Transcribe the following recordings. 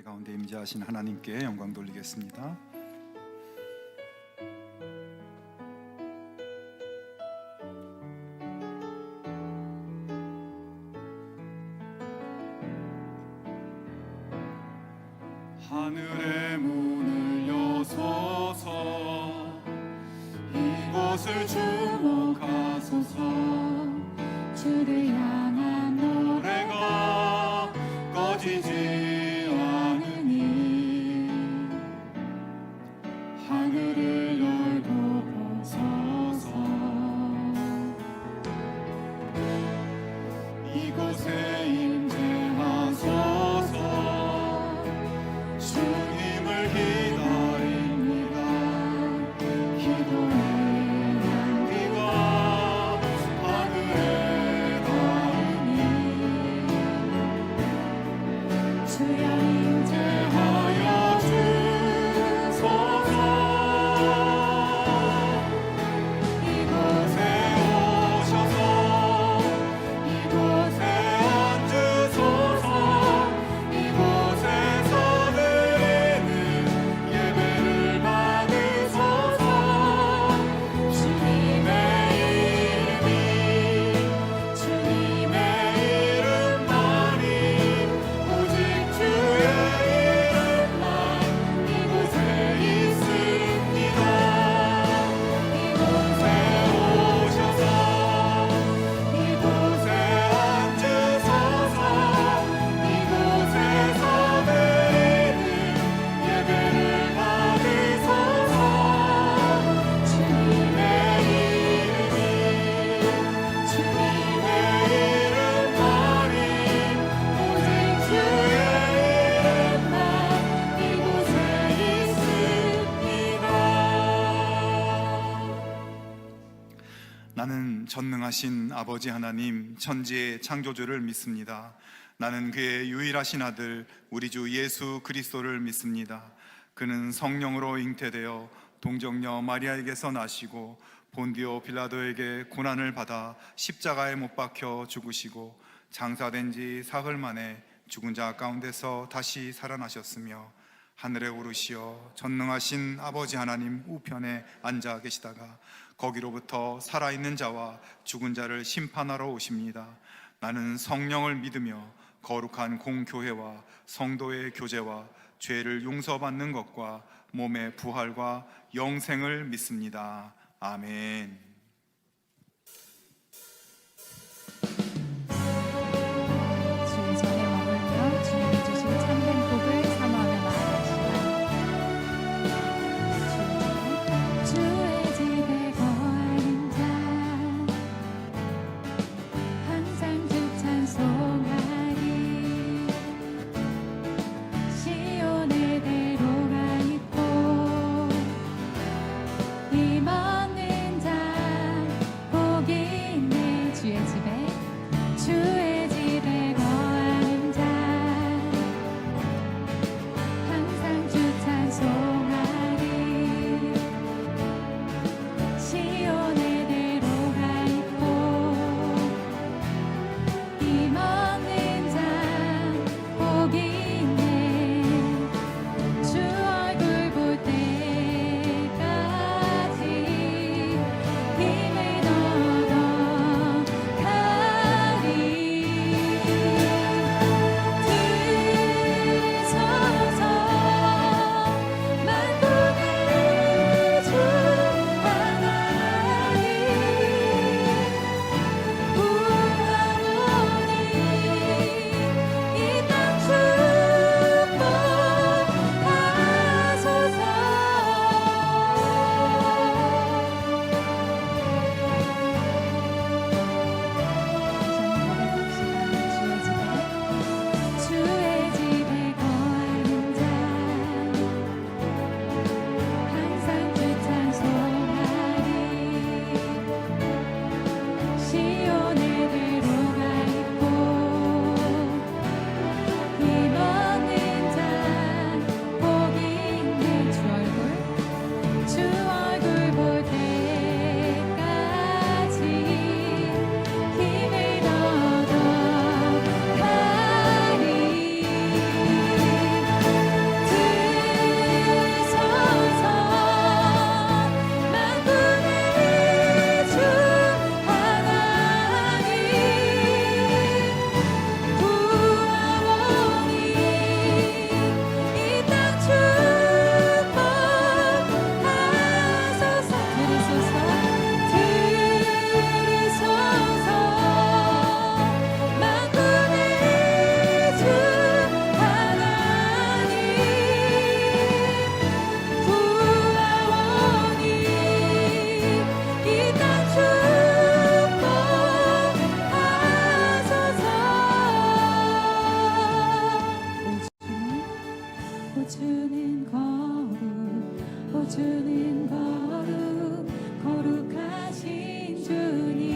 가운데 임재하신 하나님께 영광 돌리겠습니다. 하늘의 문을 여소서, 이곳을 주목하소서. 주를 향한 노래가 꺼지지 않으니 하늘을 열고 보소서. 이곳에 임재하소서. 주님을 기다립니다. 기도의 향기가 하늘에 닿으니 주여 임재하여 주소서. 이곳에 오셔서 이곳에 앉으소서. 이곳에서 드리는 예배를 받으소서. 주님의 이름만이 오직 주의 이름만 이곳에 있습니다. 이곳에 오셔서 이곳에 앉으소서. 이곳에서 드리는 예배를 받으소서. 주님의 이름만이 오직 주의 이름만 이곳에 있습니다. 나는 전능하신 아버지 하나님, 천지의 창조주를 믿습니다. 나는 그의 유일하신 아들 우리 주 예수 그리스도를 믿습니다. 그는 성령으로 잉태되어 동정녀 마리아에게서 나시고 본디오 빌라도에게 고난을 받아 십자가에 못 박혀 죽으시고 장사된 지 사흘 만에 죽은 자 가운데서 다시 살아나셨으며 하늘에 오르시어 전능하신 아버지 하나님 우편에 앉아 계시다가 거기로부터 살아있는 자와 죽은 자를 심판하러 오십니다. 나는 성령을 믿으며 거룩한 공교회와 성도의 교제와 죄를 용서받는 것과 몸의 부활과 영생을 믿습니다. 아멘. 주의 전에 머물며 주님이 주신 참된 복을 사모하며 나아가시라. 주의 집에 거하는 자 항상 주 찬송하리. 시온의 대로가 있고 힘없는 자 주는 거룩 오 주는 거룩 거룩하신 주님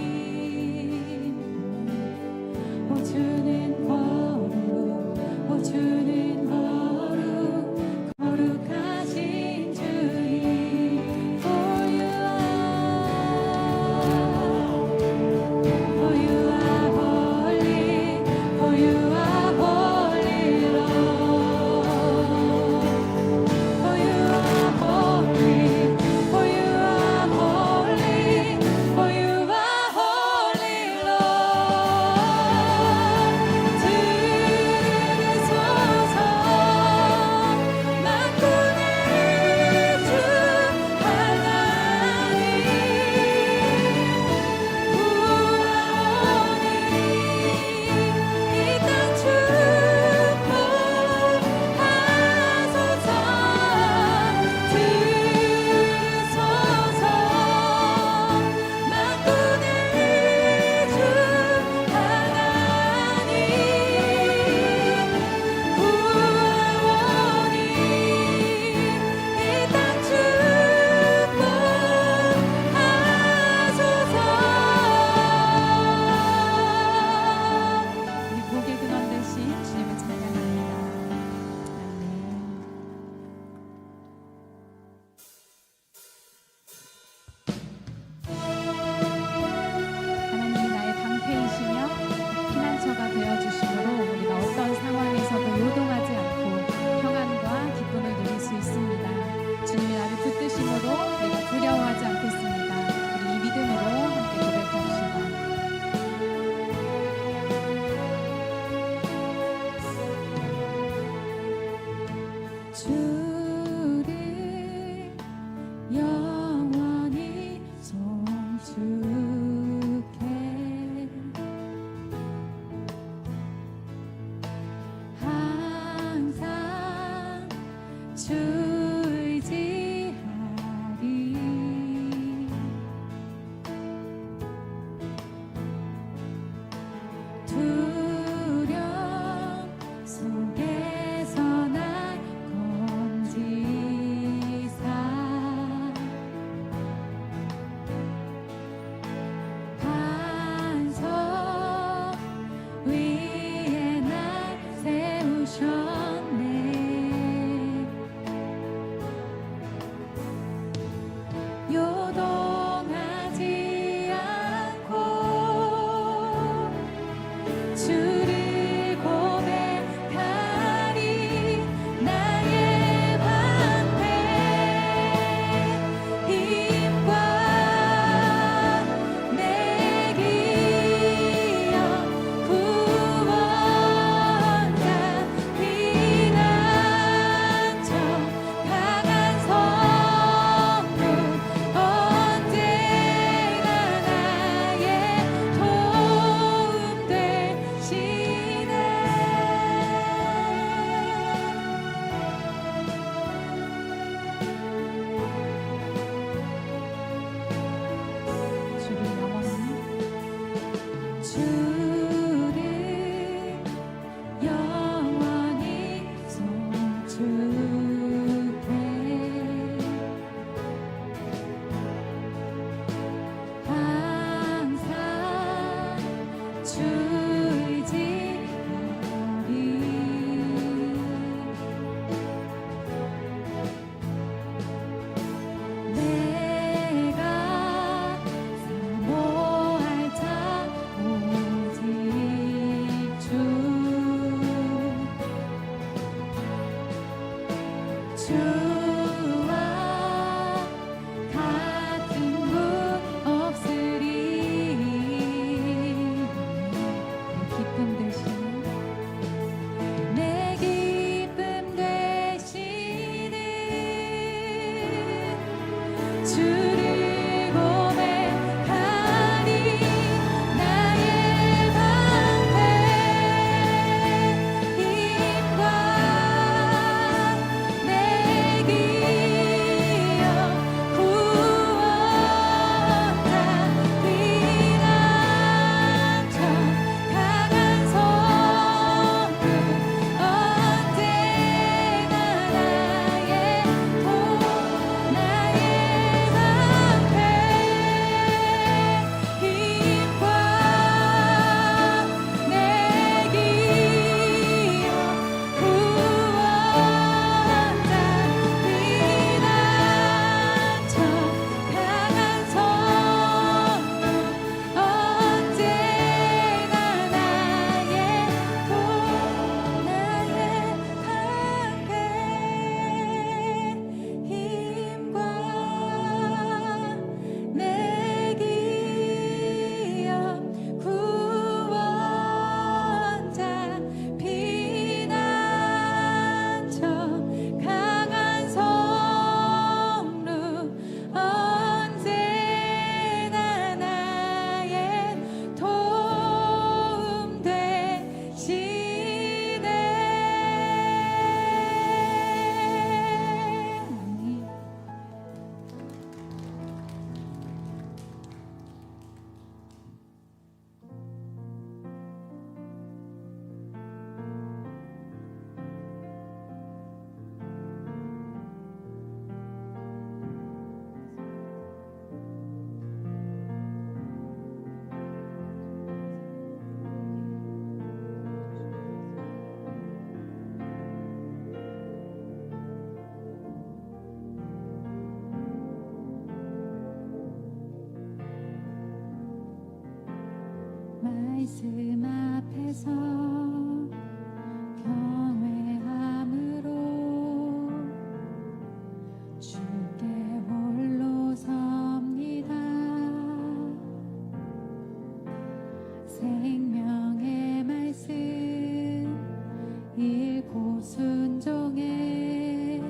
오 주는 거룩 오 주는 거룩 거룩하신 주님 For you are holy For you are holy Lord For you are holy For you are holy For you are holy Lord 들으소서 만군의 주 하나님 구하오니 이 땅 축복하소서 들으소서 만군의 주 하나님 구하오니 이 땅 축복하소서 우리 복의 근원 되신 주님을 찬양합니다. 하나님이 나의 방패이시며 피난처가 되어주심으로 우리가 어떤 상황에서도 요동하지 않고 평안과 기쁨을 누릴 수 있습니다. 주님이 나를 붙드심으로 내가 두려워하지 않겠습니다. 우리 이 믿음으로 함께 고백합시다. 주를 영원히 송축해 항상 주 의지하리 두려움 속에서 날 건지사 반석 위에 날 세우셨네 요동하지 않고 주를 고백하리 나의 방패 힘과 내 기억 구원자 피난처 강한 성부 언제나 나의 도움 되시네 주를 영원히 송축해 항상 주 의지하리 내가 사모할 자 오직 주 주와 같은 분 없으리 내 기쁨 되신 내 기쁨 되시는 주를 고백하리 나의 방패 힘과 내 말씀 앞에서 경외함으로 주께 홀로 섭니다. 생명의 말씀 읽고 순종해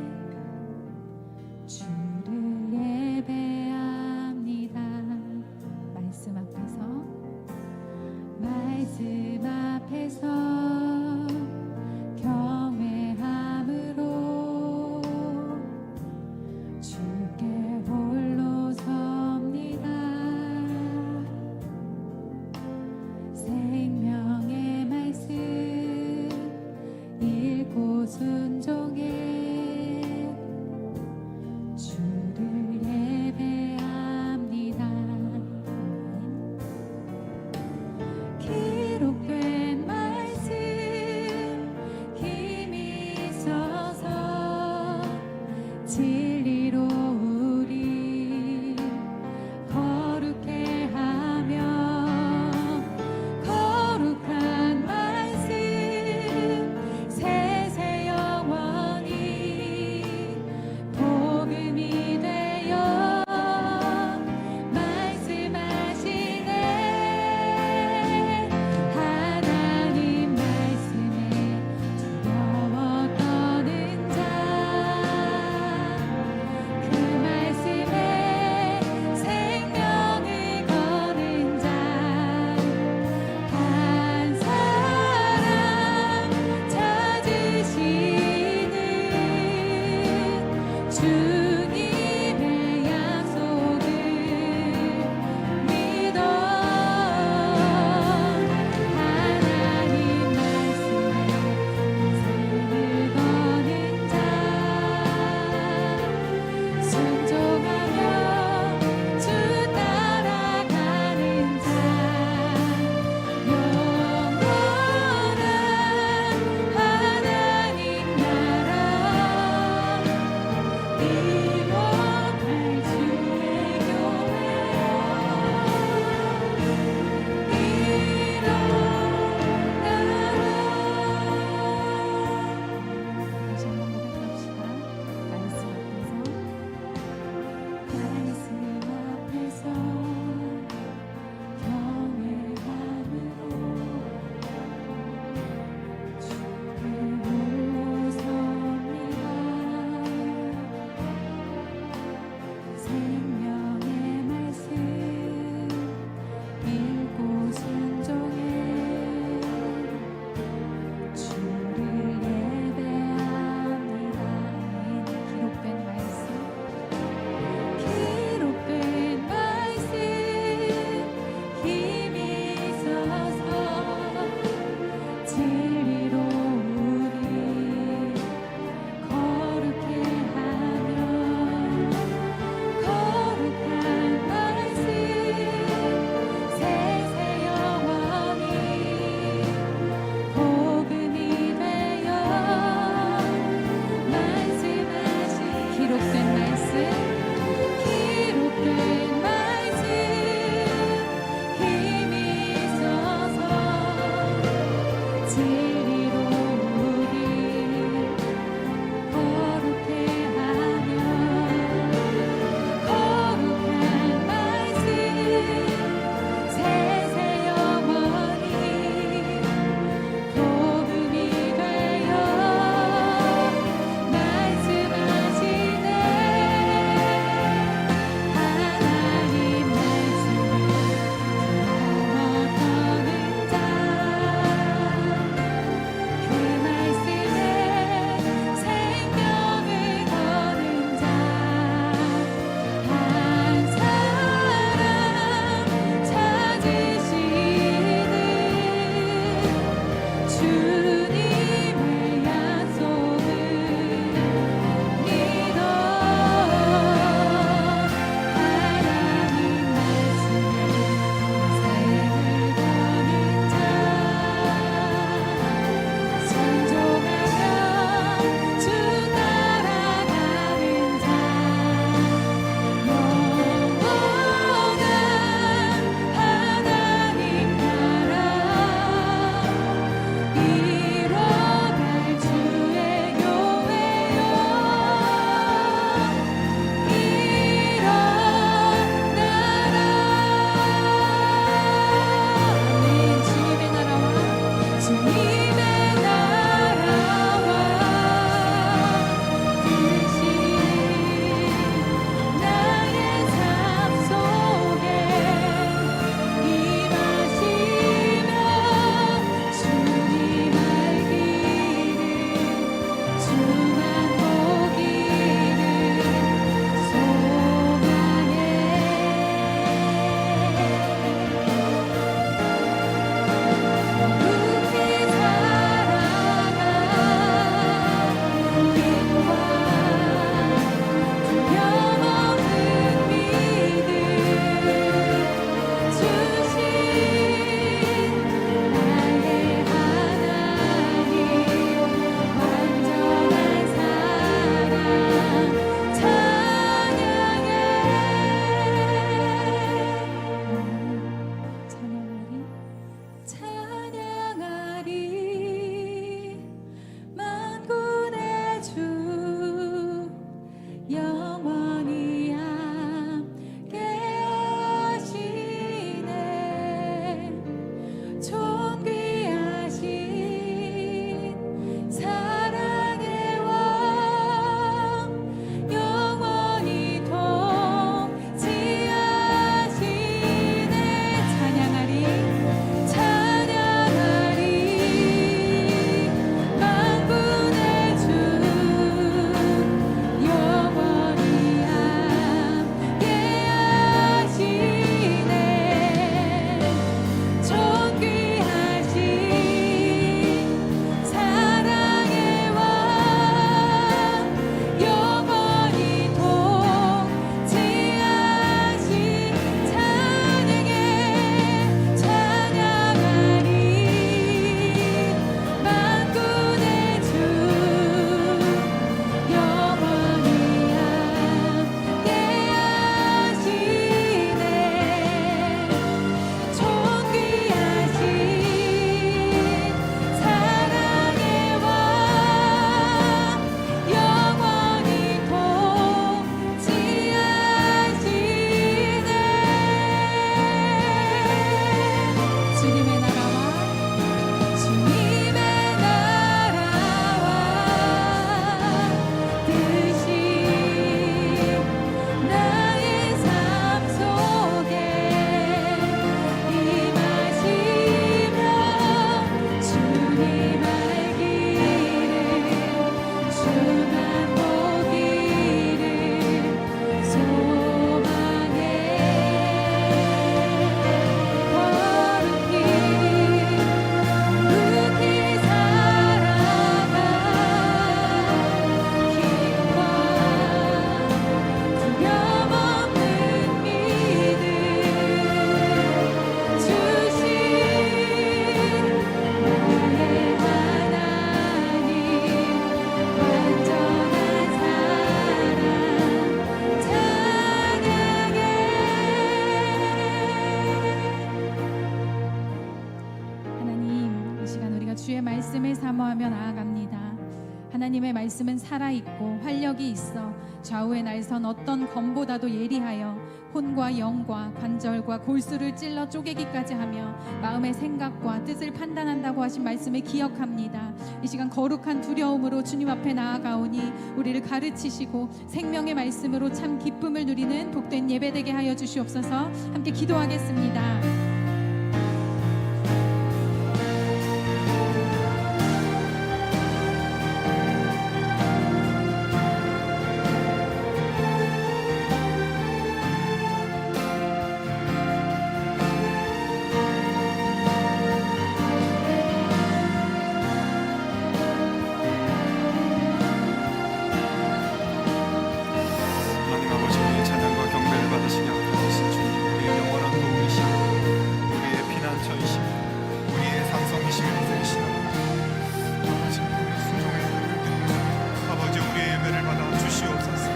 주를 예배합니다. 말씀 앞에서 하나님의 말씀은 살아있고 활력이 있어 좌우의 날선 어떤 검보다도 예리하여 혼과 영과 관절과 골수를 찔러 쪼개기까지 하며 마음의 생각과 뜻을 판단한다고 하신 말씀을 기억합니다. 이 시간 거룩한 두려움으로 주님 앞에 나아가오니 우리를 가르치시고 생명의 말씀으로 참 기쁨을 누리는 복된 예배되게 하여 주시옵소서. 함께 기도하겠습니다. 하나님 아버지, 찬양과 경배를 받으시게 하옵소서. 주님, 우리의 영원한 도움이시며 우리의 피난처이시며 우리의 산성이시며 인생이시며 아버지, 우리의 순종의 아버지, 우리의 예배를 받아 주시옵소서.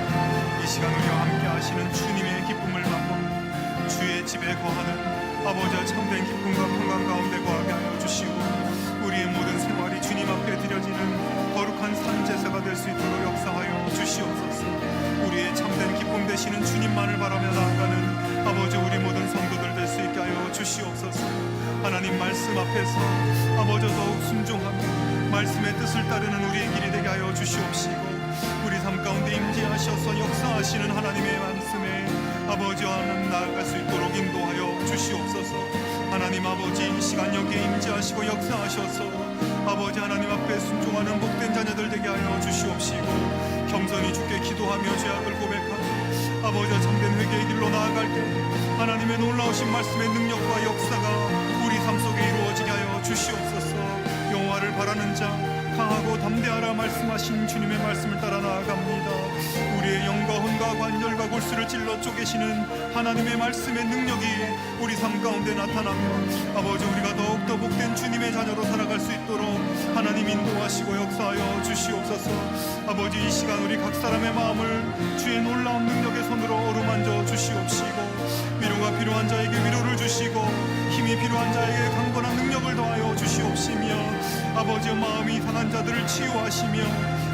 이 시간 우리와 함께 하시는 주님의 기쁨을 맛보며 주의 집에 거하는 아버지와 참된 기쁨과 평강 가운데 거하게 하여 주시고 우리의 모든 생활이 주님 앞에 드려지는 거룩한 산 제사가 될 수 있도록 역사하여 주시옵소서. 우리의 참된 기쁨 되시는 주님만을 바라며 나아가는 아버지, 우리 모든 성도들 될 수 있게 하여 주시옵소서. 하나님 말씀 앞에서 아버지 더욱 순종하며 말씀의 뜻을 따르는 우리의 길이 되게 하여 주시옵시고 우리 삶 가운데 임재하셔서 역사하시는 하나님의 말씀에 아버지와 하나님 나아갈 수 있도록 인도하여 주시옵소서. 하나님 아버지, 이 시간 여기에 임재하시고 역사하셔서 아버지 하나님 앞에 순종하는 복된 자녀들 되게 하여 주시옵시고 겸손히 주께 기도하며 죄악을 고백하고 아버지와 참된 회개의 길로 나아갈 때 하나님의 놀라우신 말씀의 능력과 역사가 우리 삶 속에 이루어지게 하여 주시옵소서. 영화를 바라는 자 강하고 담대하라 말씀하신 주님의 말씀을 따라 나아갑니다. 우리의 영과 혼과 관절과 골수를 찔러 쪼개시는 하나님의 말씀의 능력이 우리 삶 가운데 나타나며 아버지, 우리가 더욱더 복된 주님의 자녀로 살아갈 수 있도록 하나님 인도하시고 역사하여 주시옵소서. 아버지, 이 시간 우리 각 사람의 마음을 주의 놀라운 능력의 손으로 어루만져 주시옵시고 위로가 필요한 자에게 위로를 주시고 힘이 필요한 자에게 강건한 능력을 더하여 주시옵시며 아버지의 마음이 상한 자들을 치유하시며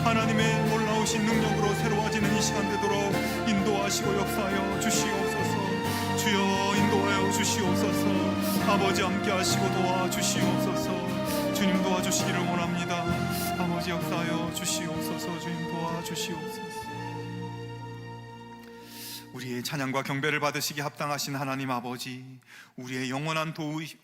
하나님의 놀라우신 능력으로 새로워지는 이 시간 되도록 인도하시고 역사하여 주시옵소서. 주여 인도하여 주시옵소서. 아버지 함께 하시고 도와주시옵소서. 주님 도와주시기를 원합니다. 아버지 역사하여 주시옵소서. 주님 도와주시옵소서. 우리의 찬양과 경배를 받으시기 합당하신 하나님 아버지, 우리의 영원한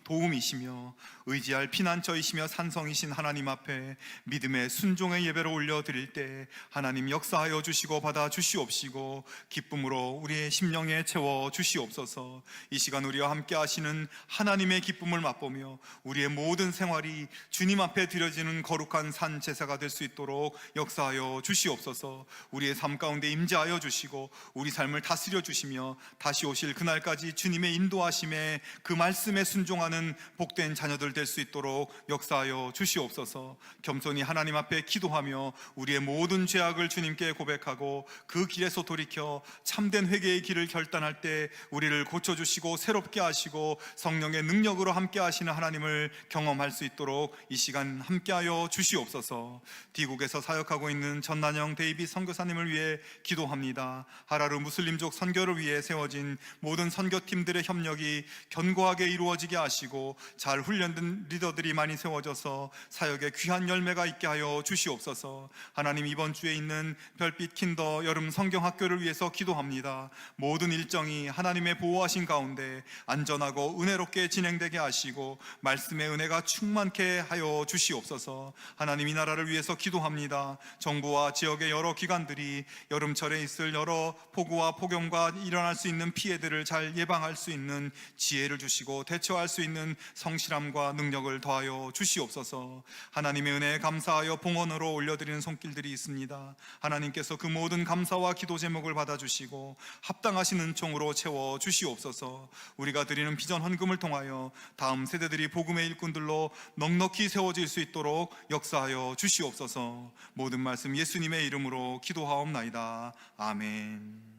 도움이시며 의지할 피난처이시며 산성이신 하나님 앞에 믿음의 순종의 예배를 올려드릴 때 하나님 역사하여 주시고 받아 주시옵시고 기쁨으로 우리의 심령에 채워 주시옵소서. 이 시간 우리와 함께 하시는 하나님의 기쁨을 맛보며 우리의 모든 생활이 주님 앞에 드려지는 거룩한 산 제사가 될 수 있도록 역사하여 주시옵소서. 우리의 삶 가운데 임재하여 주시고 우리 삶을 다스려 주시며 다시 오실 그날까지 주님의 인도하심에 그 말씀에 순종하는 복된 자녀들 될 수 있도록 역사하여 주시옵소서. 겸손히 하나님 앞에 기도하며 우리의 모든 죄악을 주님께 고백하고 그 길에서 돌이켜 참된 회개의 길을 결단할 때 우리를 고쳐주시고 새롭게 하시고 성령의 능력으로 함께 하시는 하나님을 경험할 수 있도록 이 시간 함께하여 주시옵소서. 디국에서 사역하고 있는 전난영 데이빗 선교사님을 위해 기도합니다. 하라르 무슬림족 선교를 위해 세워진 모든 선교팀들의 협력이 견고하게 이루어지게 하시고 잘 훈련된 리더들이 많이 세워져서 사역에 귀한 열매가 있게 하여 주시옵소서. 하나님, 이번 주에 있는 별빛 킨더 여름 성경학교를 위해서 기도합니다. 모든 일정이 하나님의 보호하신 가운데 안전하고 은혜롭게 진행되게 하시고 말씀의 은혜가 충만케 하여 주시옵소서. 하나님, 이 나라를 위해서 기도합니다. 정부와 지역의 여러 기관들이 여름철에 있을 여러 폭우와 폭염과 일어날 수 있는 피해들을 잘 예방할 수 있는 지혜를 주시고 대처할 수 있는 성실함과 능력을 더하여 주시옵소서. 하나님의 은혜에 감사하여 봉헌으로 올려드리는 손길들이 있습니다. 하나님께서 그 모든 감사와 기도 제목을 받아주시고 합당하신 은총으로 채워 주시옵소서. 우리가 드리는 비전 헌금을 통하여 다음 세대들이 복음의 일꾼들로 넉넉히 세워질 수 있도록 역사하여 주시옵소서. 모든 말씀 예수님의 이름으로 기도하옵나이다. 아멘.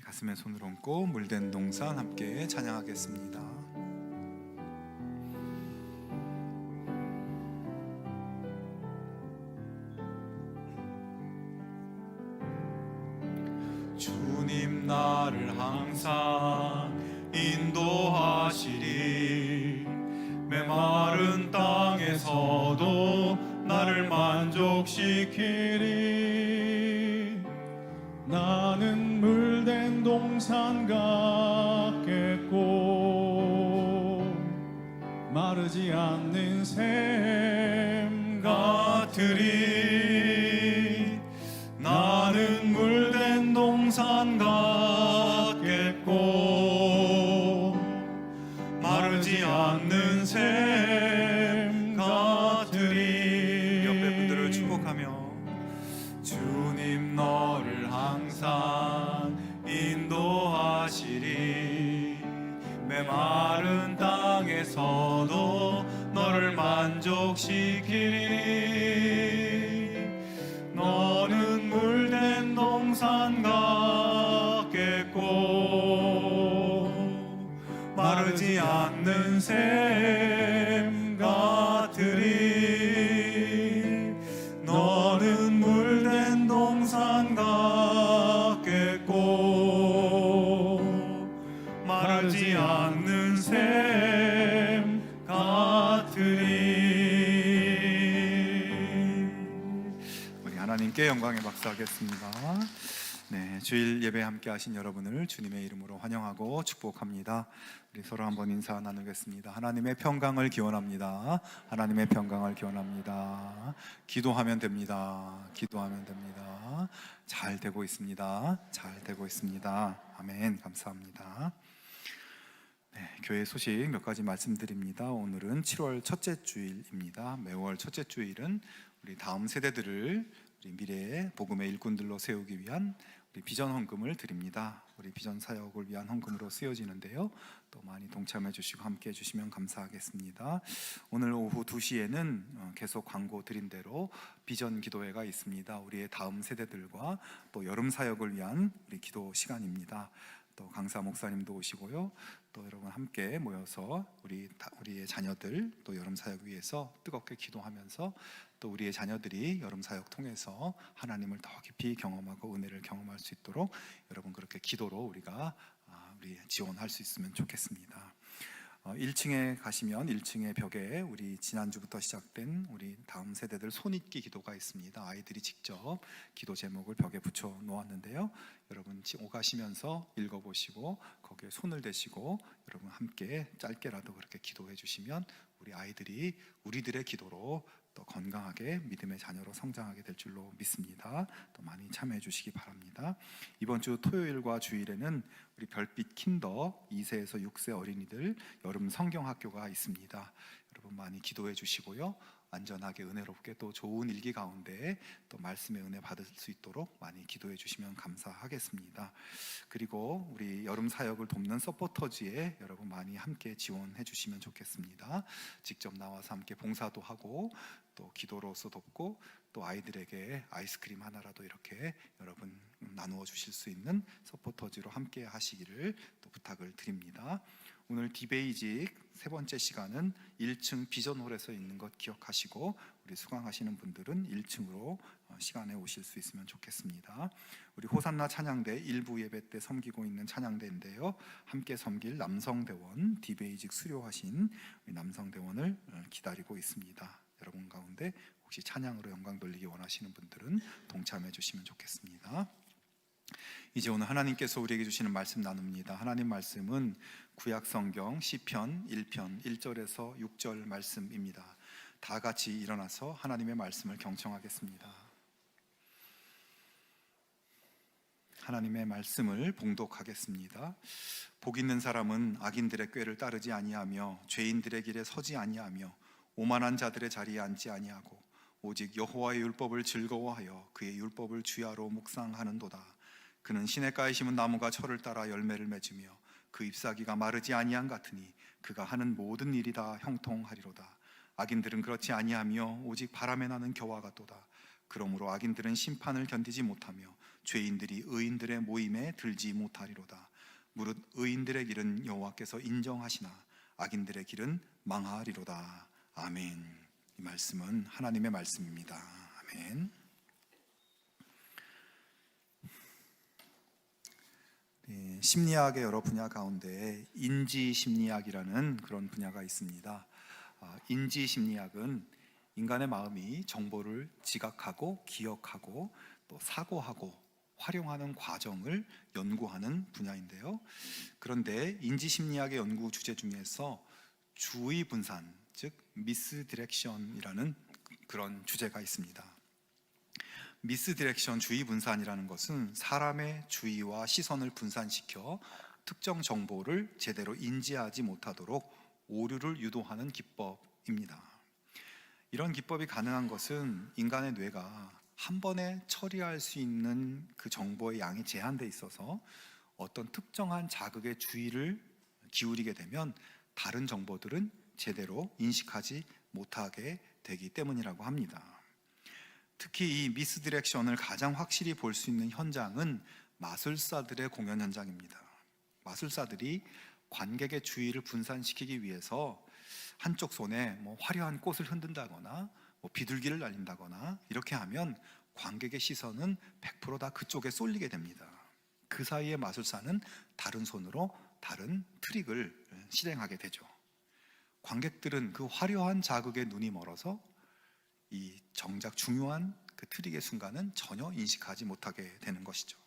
가슴에 손을 얹고 물된 동산 함께 찬양하겠습니다. 주님 나를 항상 인도하시리. 메마른 땅에서도 나를 만족시키리. 나는 물된 동산 같겠고 마르지 않는 샘 같으리. 나는 물된 동산 같겠고 마르지 않는 샘 같으리. 옆에 분들을 축복하며 주님 너를 항상 인도하시리. 메마른 땅에서도 너를 만족시키리. 너는 물된 동산 같겠고 마르지 않는 샘 같으리. 너는 물된 동산 같겠고 마르지 않는 샘 같으리. 우리 하나님께 영광의 박수 하겠습니다. 네, 주일 예배 함께 하신 여러분을 주님의 이름으로 환영하고 축복합니다. 우리 서로 한번 인사 나누겠습니다. 하나님의 평강을 기원합니다. 하나님의 평강을 기원합니다. 기도하면 됩니다. 기도하면 됩니다. 잘 되고 있습니다. 잘 되고 있습니다. 아멘. 감사합니다. 네, 교회 소식 몇 가지 말씀드립니다. 오늘은 7월 첫째 주일입니다. 매월 첫째 주일은 우리 다음 세대들을 우리 미래의 복음의 일꾼들로 세우기 위한 우리 비전 헌금을 드립니다. 우리 비전 사역을 위한 헌금으로 쓰여지는데요. 또 많이 동참해 주시고 함께 해 주시면 감사하겠습니다. 오늘 오후 2시에는 계속 광고 드린 대로 비전 기도회가 있습니다. 우리의 다음 세대들과 또 여름 사역을 위한 우리 기도 시간입니다. 또 강사 목사님도 오시고요. 또 여러분 함께 모여서 우리의 자녀들 또 여름 사역 위해서 뜨겁게 기도하면서 또 우리의 자녀들이 여름 사역 통해서 하나님을 더 깊이 경험하고 은혜를 경험할 수 있도록 여러분 그렇게 기도로 우리가 지원할 수 있으면 좋겠습니다. 1층에 가시면 1층의 벽에 우리 지난주부터 시작된 우리 다음 세대들 손익기 기도가 있습니다. 아이들이 직접 기도 제목을 벽에 붙여 놓았는데요. 여러분 오가시면서 읽어보시고 거기에 손을 대시고 여러분 함께 짧게라도 그렇게 기도해 주시면 우리 아이들이 우리들의 기도로 또 건강하게 믿음의 자녀로 성장하게 될 줄로 믿습니다. 또 많이 참여해 주시기 바랍니다. 이번 주 토요일과 주일에는 우리 별빛 킨더 2세에서 6세 어린이들 여름 성경학교가 있습니다. 여러분 많이 기도해 주시고요. 안전하게 은혜롭게 또 좋은 일기 가운데 또 말씀의 은혜 받을 수 있도록 많이 기도해 주시면 감사하겠습니다. 그리고 우리 여름 사역을 돕는 서포터즈에 여러분 많이 함께 지원해 주시면 좋겠습니다. 직접 나와서 함께 봉사도 하고 또 기도로서 돕고 또 아이들에게 아이스크림 하나라도 이렇게 여러분 나누어 주실 수 있는 서포터즈로 함께 하시기를 또 부탁을 드립니다. 오늘 디베이직 세 번째 시간은 1층 비전홀에서 있는 것 기억하시고 우리 수강하시는 분들은 1층으로 시간에 오실 수 있으면 좋겠습니다. 우리 호산나 찬양대 일부 예배 때 섬기고 있는 찬양대인데요. 함께 섬길 남성대원 디베이직 수료하신 남성대원을 기다리고 있습니다. 여러분 가운데 혹시 찬양으로 영광 돌리기 원하시는 분들은 동참해 주시면 좋겠습니다. 이제 오늘 하나님께서 우리에게 주시는 말씀 나눕니다. 하나님 말씀은 구약성경 시편 1편 1절에서 6절 말씀입니다. 다 같이 일어나서 하나님의 말씀을 경청하겠습니다. 하나님의 말씀을 봉독하겠습니다. 복 있는 사람은 악인들의 꾀를 따르지 아니하며 죄인들의 길에 서지 아니하며 오만한 자들의 자리에 앉지 아니하고 오직 여호와의 율법을 즐거워하여 그의 율법을 주야로 묵상하는도다. 그는 시냇가에 심은 나무가 철을 따라 열매를 맺으며 그 잎사귀가 마르지 아니한 같으니 그가 하는 모든 일이 다 형통하리로다. 악인들은 그렇지 아니하며 오직 바람에 나는 겨와 같도다. 그러므로 악인들은 심판을 견디지 못하며 죄인들이 의인들의 모임에 들지 못하리로다. 무릇 의인들의 길은 여호와께서 인정하시나 악인들의 길은 망하리로다. 아멘. 이 말씀은 하나님의 말씀입니다. 아멘. 심리학의 여러 분야 가운데 인지 심리학이라는 그런 분야가 있습니다. 인지 심리학은 인간의 마음이 정보를 지각하고 기억하고 또 사고하고 활용하는 과정을 연구하는 분야인데요. 그런데 인지 심리학의 연구 주제 중에서 주의 분산, 즉 미스디렉션이라는 그런 주제가 있습니다. 미스디렉션, 주의 분산이라는 것은 사람의 주의와 시선을 분산시켜 특정 정보를 제대로 인지하지 못하도록 오류를 유도하는 기법입니다. 이런 기법이 가능한 것은 인간의 뇌가 한 번에 처리할 수 있는 그 정보의 양이 제한되어 있어서 어떤 특정한 자극에 주의를 기울이게 되면 다른 정보들은 제대로 인식하지 못하게 되기 때문이라고 합니다. 특히 이 미스디렉션을 가장 확실히 볼 수 있는 현장은 마술사들의 공연 현장입니다. 마술사들이 관객의 주의를 분산시키기 위해서 한쪽 손에 화려한 꽃을 흔든다거나 비둘기를 날린다거나 이렇게 하면 관객의 시선은 100% 다 그쪽에 쏠리게 됩니다. 그 사이에 마술사는 다른 손으로 다른 트릭을 실행하게 되죠. 관객들은 그 화려한 자극에 눈이 멀어서 이 정작 중요한 그 트릭의 순간은 전혀 인식하지 못하게 되는 것이죠.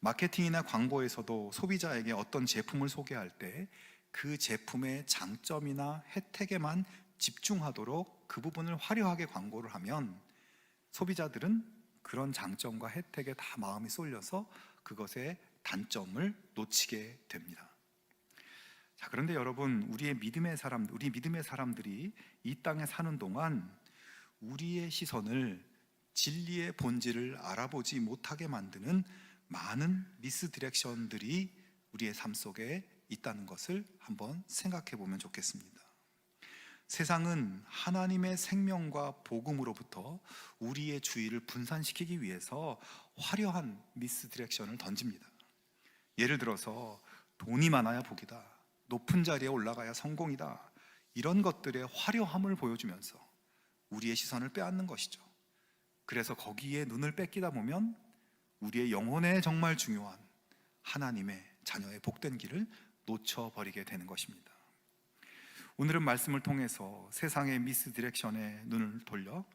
마케팅이나 광고에서도 소비자에게 어떤 제품을 소개할 때 그 제품의 장점이나 혜택에만 집중하도록 그 부분을 화려하게 광고를 하면 소비자들은 그런 장점과 혜택에 다 마음이 쏠려서 그것의 단점을 놓치게 됩니다. 자, 그런데 여러분, 우리 믿음의 사람들이 이 땅에 사는 동안 우리의 시선을 진리의 본질을 알아보지 못하게 만드는 많은 미스디렉션들이 우리의 삶 속에 있다는 것을 한번 생각해 보면 좋겠습니다. 세상은 하나님의 생명과 복음으로부터 우리의 주의를 분산시키기 위해서 화려한 미스디렉션을 던집니다. 예를 들어서 돈이 많아야 복이다, 높은 자리에 올라가야 성공이다, 이런 것들의 화려함을 보여주면서 우리의 시선을 빼앗는 것이죠. 그래서 거기에 눈을 뺏기다 보면 우리의 영혼에 정말 중요한 하나님의 자녀의 복된 길을 놓쳐버리게 되는 것입니다. 오늘은 말씀을 통해서 세상의 미스디렉션에 눈을 돌려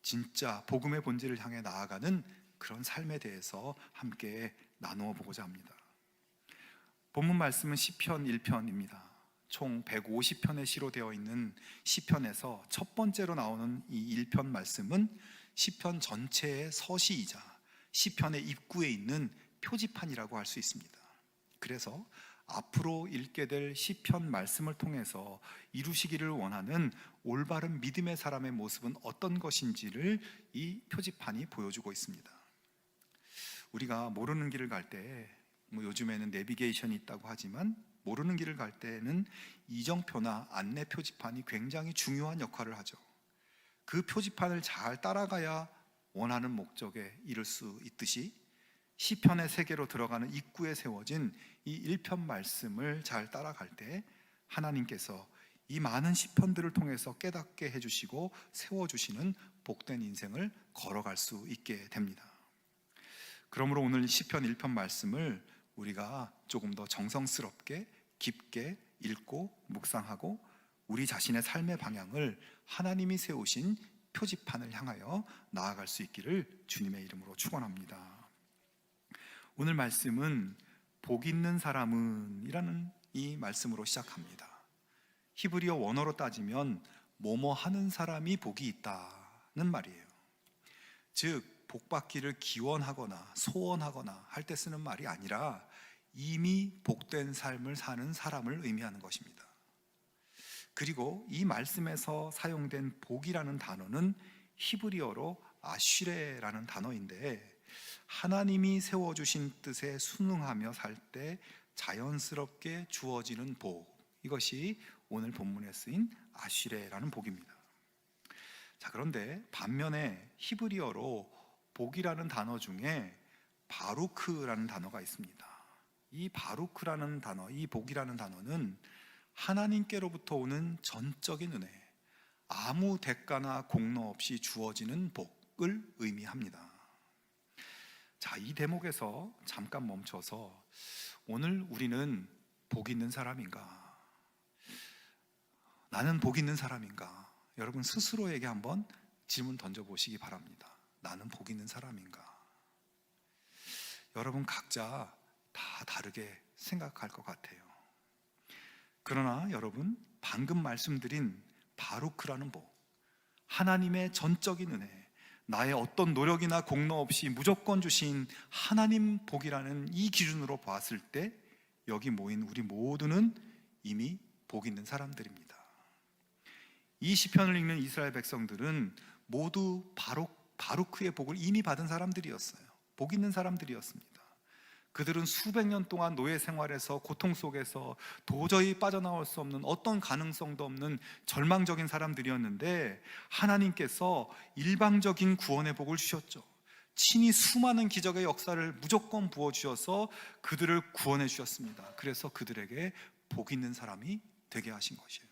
진짜 복음의 본질을 향해 나아가는 그런 삶에 대해서 함께 나누어 보고자 합니다. 본문 말씀은 시편 1편입니다. 총 150편의 시로 되어 있는 시편에서 첫 번째로 나오는 이 1편 말씀은 시편 전체의 서시이자 시편의 입구에 있는 표지판이라고 할 수 있습니다. 그래서 앞으로 읽게 될 시편 말씀을 통해서 이루시기를 원하는 올바른 믿음의 사람의 모습은 어떤 것인지를 이 표지판이 보여주고 있습니다. 우리가 모르는 길을 갈 때 요즘에는 내비게이션이 있다고 하지만 모르는 길을 갈 때는 이정표나 안내 표지판이 굉장히 중요한 역할을 하죠. 그 표지판을 잘 따라가야 원하는 목적에 이를 수 있듯이 시편의 세계로 들어가는 입구에 세워진 이 1편 말씀을 잘 따라갈 때 하나님께서 이 많은 시편들을 통해서 깨닫게 해주시고 세워주시는 복된 인생을 걸어갈 수 있게 됩니다. 그러므로 오늘 시편 1편 말씀을 우리가 조금 더 정성스럽게 깊게 읽고 묵상하고 우리 자신의 삶의 방향을 하나님이 세우신 표지판을 향하여 나아갈 수 있기를 주님의 이름으로 축원합니다. 오늘 말씀은 복 있는 사람은 이라는 이 말씀으로 시작합니다. 히브리어 원어로 따지면 뭐뭐 하는 사람이 복이 있다는 말이에요. 즉 복받기를 기원하거나 소원하거나 할 때 쓰는 말이 아니라 이미 복된 삶을 사는 사람을 의미하는 것입니다. 그리고 이 말씀에서 사용된 복이라는 단어는 히브리어로 아쉬레라는 단어인데 하나님이 세워주신 뜻에 순응하며 살 때 자연스럽게 주어지는 복, 이것이 오늘 본문에 쓰인 아쉬레라는 복입니다. 자, 그런데 반면에 히브리어로 복이라는 단어 중에 바루크라는 단어가 있습니다. 이 바루크라는 단어, 이 복이라는 단어는 하나님께로부터 오는 전적인 은혜, 아무 대가나 공로 없이 주어지는 복을 의미합니다. 자, 이 대목에서 잠깐 멈춰서 오늘 우리는 복 있는 사람인가? 나는 복 있는 사람인가? 여러분 스스로에게 한번 질문 던져보시기 바랍니다. 나는 복 있는 사람인가? 여러분 각자 다 다르게 생각할 것 같아요. 그러나 여러분 방금 말씀드린 바루크라는 복, 하나님의 전적인 은혜, 나의 어떤 노력이나 공로 없이 무조건 주신 하나님 복이라는 이 기준으로 봤을 때 여기 모인 우리 모두는 이미 복 있는 사람들입니다. 이 시편을 읽는 이스라엘 백성들은 모두 바루크의 복을 이미 받은 사람들이었어요. 복 있는 사람들이었습니다. 그들은 수백 년 동안 노예 생활에서 고통 속에서 도저히 빠져나올 수 없는 어떤 가능성도 없는 절망적인 사람들이었는데 하나님께서 일방적인 구원의 복을 주셨죠. 친히 수많은 기적의 역사를 무조건 부어주셔서 그들을 구원해 주셨습니다. 그래서 그들에게 복 있는 사람이 되게 하신 것이에요.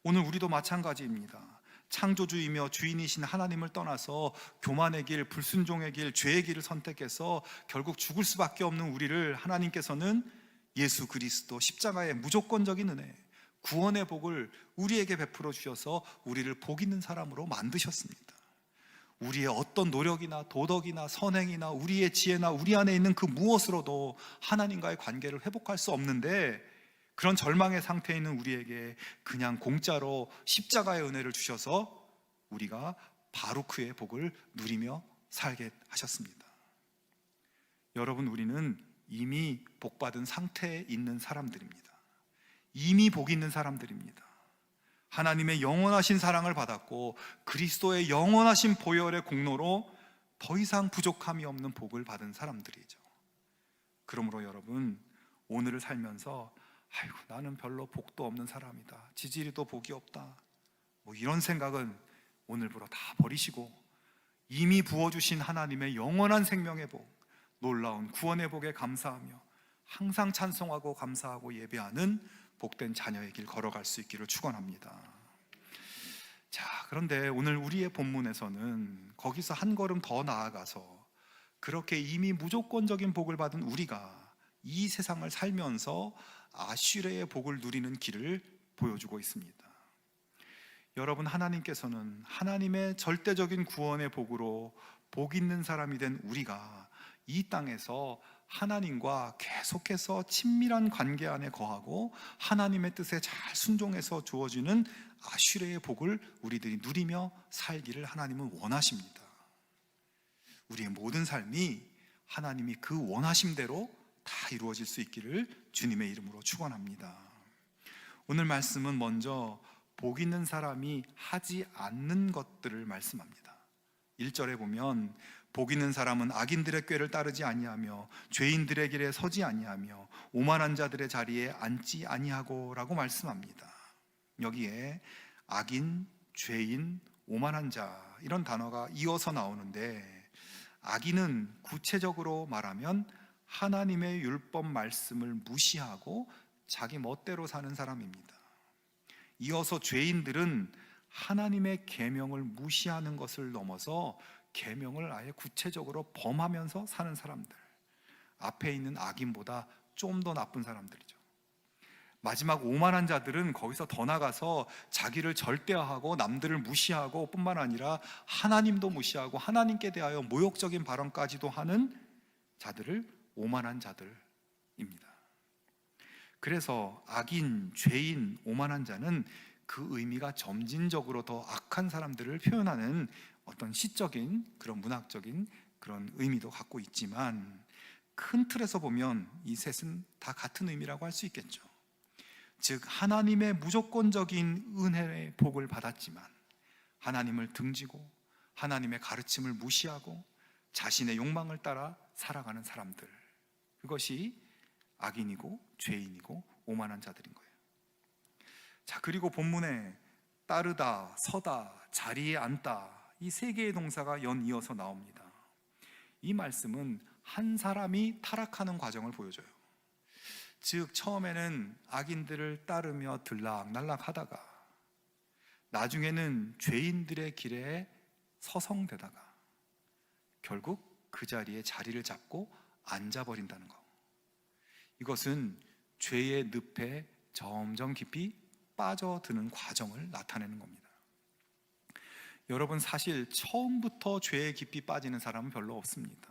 오늘 우리도 마찬가지입니다. 창조주이며 주인이신 하나님을 떠나서 교만의 길, 불순종의 길, 죄의 길을 선택해서 결국 죽을 수밖에 없는 우리를 하나님께서는 예수 그리스도 십자가의 무조건적인 은혜, 구원의 복을 우리에게 베풀어 주셔서 우리를 복 있는 사람으로 만드셨습니다. 우리의 어떤 노력이나 도덕이나 선행이나 우리의 지혜나 우리 안에 있는 그 무엇으로도 하나님과의 관계를 회복할 수 없는데 그런 절망의 상태에 있는 우리에게 그냥 공짜로 십자가의 은혜를 주셔서 우리가 바루크의 복을 누리며 살게 하셨습니다. 여러분 우리는 이미 복받은 상태에 있는 사람들입니다. 이미 복 있는 사람들입니다. 하나님의 영원하신 사랑을 받았고 그리스도의 영원하신 보혈의 공로로 더 이상 부족함이 없는 복을 받은 사람들이죠. 그러므로 여러분 오늘을 살면서 아이고 나는 별로 복도 없는 사람이다, 지지리도 복이 없다, 뭐 이런 생각은 오늘부로 다 버리시고 이미 부어주신 하나님의 영원한 생명의 복, 놀라운 구원의 복에 감사하며 항상 찬송하고 감사하고 예배하는 복된 자녀의 길 걸어갈 수 있기를 축원합니다. 자, 그런데 오늘 우리의 본문에서는 거기서 한 걸음 더 나아가서 그렇게 이미 무조건적인 복을 받은 우리가 이 세상을 살면서 아슈레의 복을 누리는 길을 보여주고 있습니다. 여러분 하나님께서는 하나님의 절대적인 구원의 복으로 복 있는 사람이 된 우리가 이 땅에서 하나님과 계속해서 친밀한 관계 안에 거하고 하나님의 뜻에 잘 순종해서 주어지는 아슈레의 복을 우리들이 누리며 살기를 하나님은 원하십니다. 우리의 모든 삶이 하나님이 그 원하심대로 다 이루어질 수 있기를 주님의 이름으로 축원합니다. 오늘 말씀은 먼저 복 있는 사람이 하지 않는 것들을 말씀합니다. 1절에 보면 복 있는 사람은 악인들의 꾀를 따르지 아니하며 죄인들의 길에 서지 아니하며 오만한 자들의 자리에 앉지 아니하고 라고 말씀합니다. 여기에 악인, 죄인, 오만한 자 이런 단어가 이어서 나오는데 악인은 구체적으로 말하면 하나님의 율법 말씀을 무시하고 자기 멋대로 사는 사람입니다. 이어서 죄인들은 하나님의 계명을 무시하는 것을 넘어서 계명을 아예 구체적으로 범하면서 사는 사람들, 앞에 있는 악인보다 좀 더 나쁜 사람들이죠. 마지막 오만한 자들은 거기서 더 나가서 자기를 절대화하고 남들을 무시하고 뿐만 아니라 하나님도 무시하고 하나님께 대하여 모욕적인 발언까지도 하는 자들을 오만한 자들입니다. 그래서 악인, 죄인, 오만한 자는 그 의미가 점진적으로 더 악한 사람들을 표현하는 어떤 시적인 그런 문학적인 그런 의미도 갖고 있지만 큰 틀에서 보면 이 셋은 다 같은 의미라고 할 수 있겠죠. 즉 하나님의 무조건적인 은혜의 복을 받았지만 하나님을 등지고 하나님의 가르침을 무시하고 자신의 욕망을 따라 살아가는 사람들, 그것이 악인이고 죄인이고 오만한 자들인 거예요. 자, 그리고 본문에 따르다, 서다, 자리에 앉다 이 세 개의 동사가 연이어서 나옵니다. 이 말씀은 한 사람이 타락하는 과정을 보여줘요. 즉 처음에는 악인들을 따르며 들락날락 하다가 나중에는 죄인들의 길에 서성대다가 결국 그 자리에 자리를 잡고 앉아버린다는 거. 이것은 죄의 늪에 점점 깊이 빠져드는 과정을 나타내는 겁니다. 여러분, 사실 처음부터 죄에 깊이 빠지는 사람은 별로 없습니다.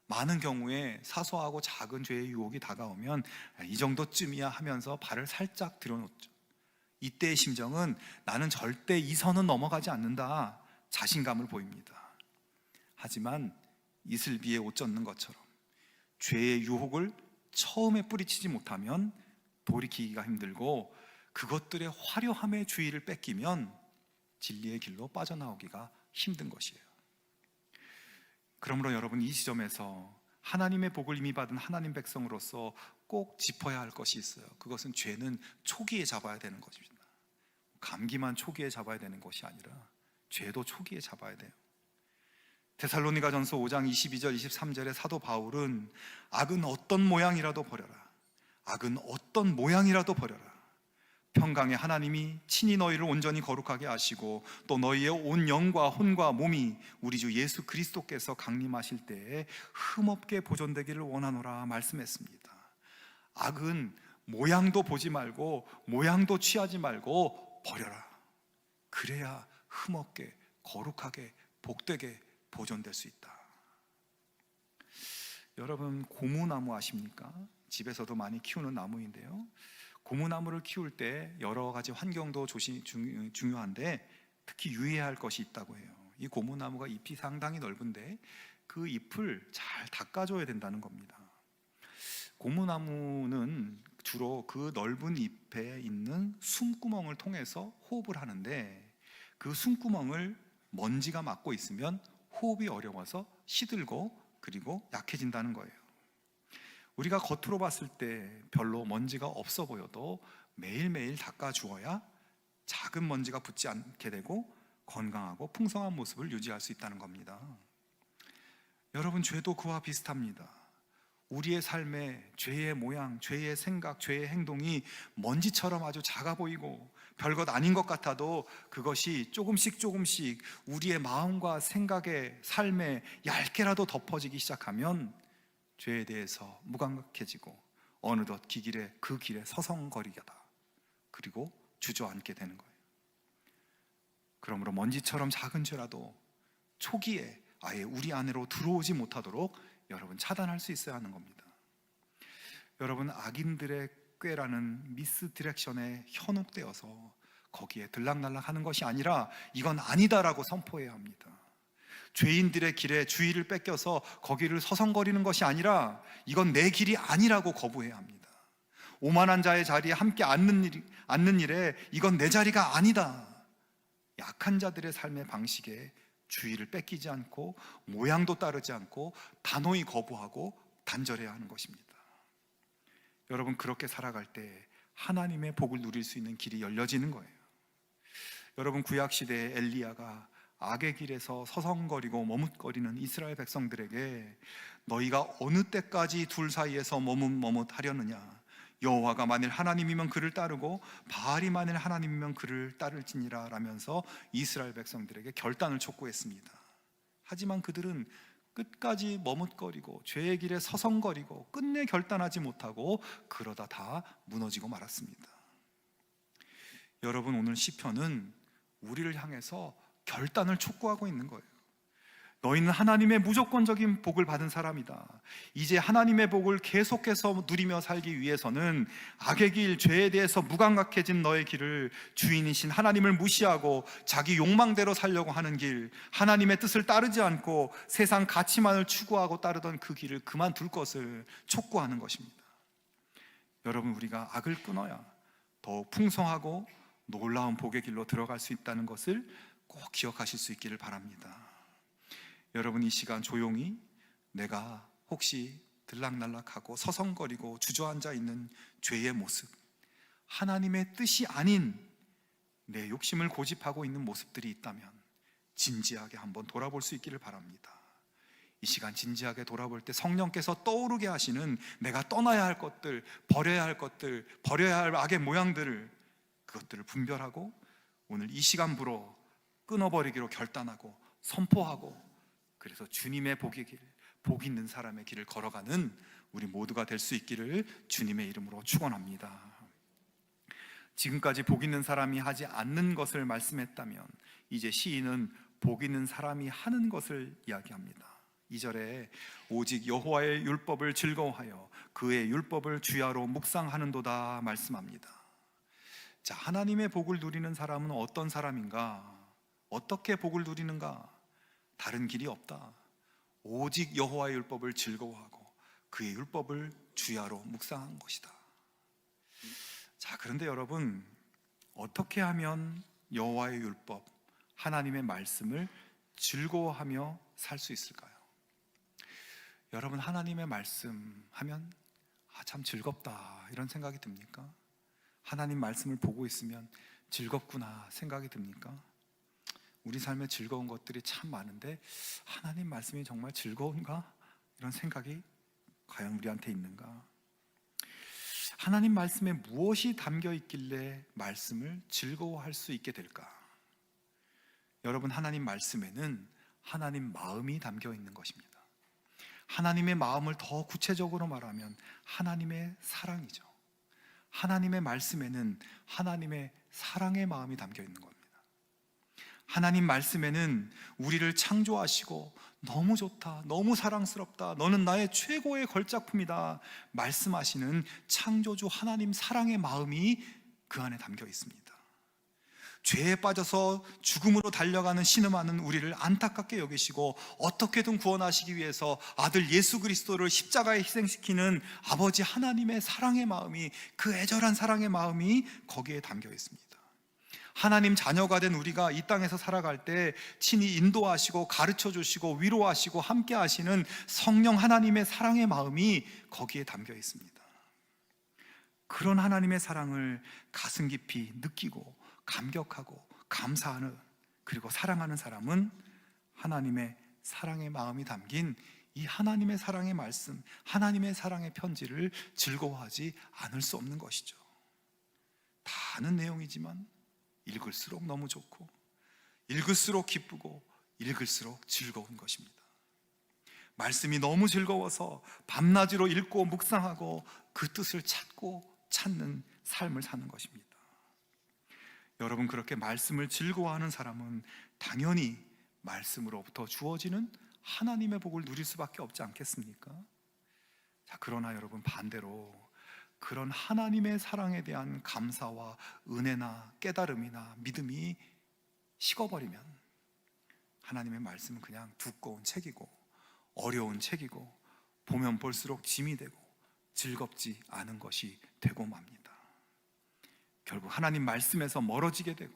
많은 경우에 사소하고 작은 죄의 유혹이 다가오면 이 정도쯤이야 하면서 발을 살짝 들여놓죠. 이때의 심정은 나는 절대 이 선은 넘어가지 않는다, 자신감을 보입니다. 하지만 이슬비에 옷 젖는 것처럼 죄의 유혹을 처음에 뿌리치지 못하면 돌이키기가 힘들고, 그것들의 화려함의 주의를 뺏기면 진리의 길로 빠져나오기가 힘든 것이에요. 그러므로 여러분, 이 지점에서 하나님의 복을 이미 받은 하나님 백성으로서 꼭 짚어야 할 것이 있어요. 그것은 죄는 초기에 잡아야 되는 것입니다. 감기만 초기에 잡아야 되는 것이 아니라 죄도 초기에 잡아야 돼요. 데살로니가전서 5장 22절 23절에 사도 바울은 악은 어떤 모양이라도 버려라, 악은 어떤 모양이라도 버려라, 평강의 하나님이 친히 너희를 온전히 거룩하게 하시고 또 너희의 온 영과 혼과 몸이 우리 주 예수 그리스도께서 강림하실 때에 흠없게 보존되기를 원하노라 말씀했습니다. 악은 모양도 보지 말고 모양도 취하지 말고 버려라. 그래야 흠없게 거룩하게 복되게 보존될 수 있다. 여러분, 고무나무 아십니까? 집에서도 많이 키우는 나무인데요, 고무나무를 키울 때 여러 가지 환경도 중요한데 특히 유의해야 할 것이 있다고 해요. 이 고무나무가 잎이 상당히 넓은데 그 잎을 잘 닦아줘야 된다는 겁니다. 고무나무는 주로 그 넓은 잎에 있는 숨구멍을 통해서 호흡을 하는데, 그 숨구멍을 먼지가 막고 있으면 호흡이 어려워서 시들고 그리고 약해진다는 거예요. 우리가 겉으로 봤을 때 별로 먼지가 없어 보여도 매일매일 닦아주어야 작은 먼지가 붙지 않게 되고 건강하고 풍성한 모습을 유지할 수 있다는 겁니다. 여러분, 죄도 그와 비슷합니다. 우리의 삶에 죄의 모양, 죄의 생각, 죄의 행동이 먼지처럼 아주 작아 보이고 별것 아닌 것 같아도 그것이 조금씩 우리의 마음과 생각의 삶에 얇게라도 덮어지기 시작하면 죄에 대해서 무감각해지고 어느덧 그 길에 서성거리게다, 그리고 주저앉게 되는 거예요. 그러므로 먼지처럼 작은 죄라도 초기에 아예 우리 안으로 들어오지 못하도록 여러분 차단할 수 있어야 하는 겁니다. 여러분, 악인들의 꾀라는 미스디렉션에 현혹되어서 거기에 들락날락 하는 것이 아니라 이건 아니다라고 선포해야 합니다. 죄인들의 길에 주의를 뺏겨서 거기를 서성거리는 것이 아니라 이건 내 길이 아니라고 거부해야 합니다. 오만한 자의 자리에 함께 앉는 일에 이건 내 자리가 아니다. 약한 자들의 삶의 방식에 주의를 뺏기지 않고 모양도 따르지 않고 단호히 거부하고 단절해야 하는 것입니다. 여러분, 그렇게 살아갈 때 하나님의 복을 누릴 수 있는 길이 열려지는 거예요. 여러분, 구약시대의 엘리야가 악의 길에서 서성거리고 머뭇거리는 이스라엘 백성들에게 너희가 어느 때까지 둘 사이에서 머뭇하려느냐, 여호와가 만일 하나님이면 그를 따르고 바알이 만일 하나님이면 그를 따를지니라 라면서 이스라엘 백성들에게 결단을 촉구했습니다. 하지만 그들은 끝까지 머뭇거리고 죄의 길에 서성거리고 끝내 결단하지 못하고 그러다 다 무너지고 말았습니다. 여러분, 오늘 시편은 우리를 향해서 결단을 촉구하고 있는 거예요. 너희는 하나님의 무조건적인 복을 받은 사람이다. 이제 하나님의 복을 계속해서 누리며 살기 위해서는 악의 길, 죄에 대해서 무감각해진 너의 길을 주인이신 하나님을 무시하고 자기 욕망대로 살려고 하는 길, 하나님의 뜻을 따르지 않고 세상 가치만을 추구하고 따르던 그 길을 그만둘 것을 촉구하는 것입니다. 여러분, 우리가 악을 끊어야 더욱 풍성하고 놀라운 복의 길로 들어갈 수 있다는 것을 꼭 기억하실 수 있기를 바랍니다. 여러분, 이 시간 조용히 내가 혹시 들락날락하고 서성거리고 주저앉아 있는 죄의 모습, 하나님의 뜻이 아닌 내 욕심을 고집하고 있는 모습들이 있다면 진지하게 한번 돌아볼 수 있기를 바랍니다. 이 시간 진지하게 돌아볼 때 성령께서 떠오르게 하시는 내가 떠나야 할 것들, 버려야 할 것들, 버려야 할 악의 모양들을, 그것들을 분별하고 오늘 이 시간부로 끊어버리기로 결단하고 선포하고, 그래서 주님의 복의 길, 복 있는 사람의 길을 걸어가는 우리 모두가 될 수 있기를 주님의 이름으로 축원합니다. 지금까지 복 있는 사람이 하지 않는 것을 말씀했다면 이제 시인은 복 있는 사람이 하는 것을 이야기합니다. 2절에 오직 여호와의 율법을 즐거워하여 그의 율법을 주야로 묵상하는도다 말씀합니다. 자, 하나님의 복을 누리는 사람은 어떤 사람인가? 어떻게 복을 누리는가? 다른 길이 없다. 오직 여호와의 율법을 즐거워하고 그의 율법을 주야로 묵상한 것이다. 자, 그런데 여러분, 어떻게 하면 여호와의 율법, 하나님의 말씀을 즐거워하며 살 수 있을까요? 여러분, 하나님의 말씀 하면 참 즐겁다 이런 생각이 듭니까? 하나님 말씀을 보고 있으면 즐겁구나 생각이 듭니까? 우리 삶에 즐거운 것들이 참 많은데 하나님 말씀이 정말 즐거운가? 이런 생각이 과연 우리한테 있는가? 하나님 말씀에 무엇이 담겨 있길래 말씀을 즐거워할 수 있게 될까? 여러분, 하나님 말씀에는 하나님 마음이 담겨 있는 것입니다. 하나님의 마음을 더 구체적으로 말하면 하나님의 사랑이죠. 하나님의 말씀에는 하나님의 사랑의 마음이 담겨 있는 겁니다. 하나님 말씀에는 우리를 창조하시고 너무 좋다, 너무 사랑스럽다, 너는 나의 최고의 걸작품이다 말씀하시는 창조주 하나님 사랑의 마음이 그 안에 담겨 있습니다. 죄에 빠져서 죽음으로 달려가는 신음하는 우리를 안타깝게 여기시고 어떻게든 구원하시기 위해서 아들 예수 그리스도를 십자가에 희생시키는 아버지 하나님의 사랑의 마음이, 그 애절한 사랑의 마음이 거기에 담겨 있습니다. 하나님 자녀가 된 우리가 이 땅에서 살아갈 때 친히 인도하시고 가르쳐 주시고 위로하시고 함께 하시는 성령 하나님의 사랑의 마음이 거기에 담겨 있습니다. 그런 하나님의 사랑을 가슴 깊이 느끼고 감격하고 감사하는, 그리고 사랑하는 사람은 하나님의 사랑의 마음이 담긴 이 하나님의 사랑의 말씀, 하나님의 사랑의 편지를 즐거워하지 않을 수 없는 것이죠. 다 아는 내용이지만 읽을수록 너무 좋고, 읽을수록 기쁘고, 읽을수록 즐거운 것입니다. 말씀이 너무 즐거워서 밤낮으로 읽고 묵상하고 그 뜻을 찾고 찾는 삶을 사는 것입니다. 여러분, 그렇게 말씀을 즐거워하는 사람은 당연히 말씀으로부터 주어지는 하나님의 복을 누릴 수밖에 없지 않겠습니까? 자, 그러나 여러분, 반대로 그런 하나님의 사랑에 대한 감사와 은혜나 깨달음이나 믿음이 식어버리면 하나님의 말씀은 그냥 두꺼운 책이고 어려운 책이고 보면 볼수록 짐이 되고 즐겁지 않은 것이 되고 맙니다. 결국 하나님 말씀에서 멀어지게 되고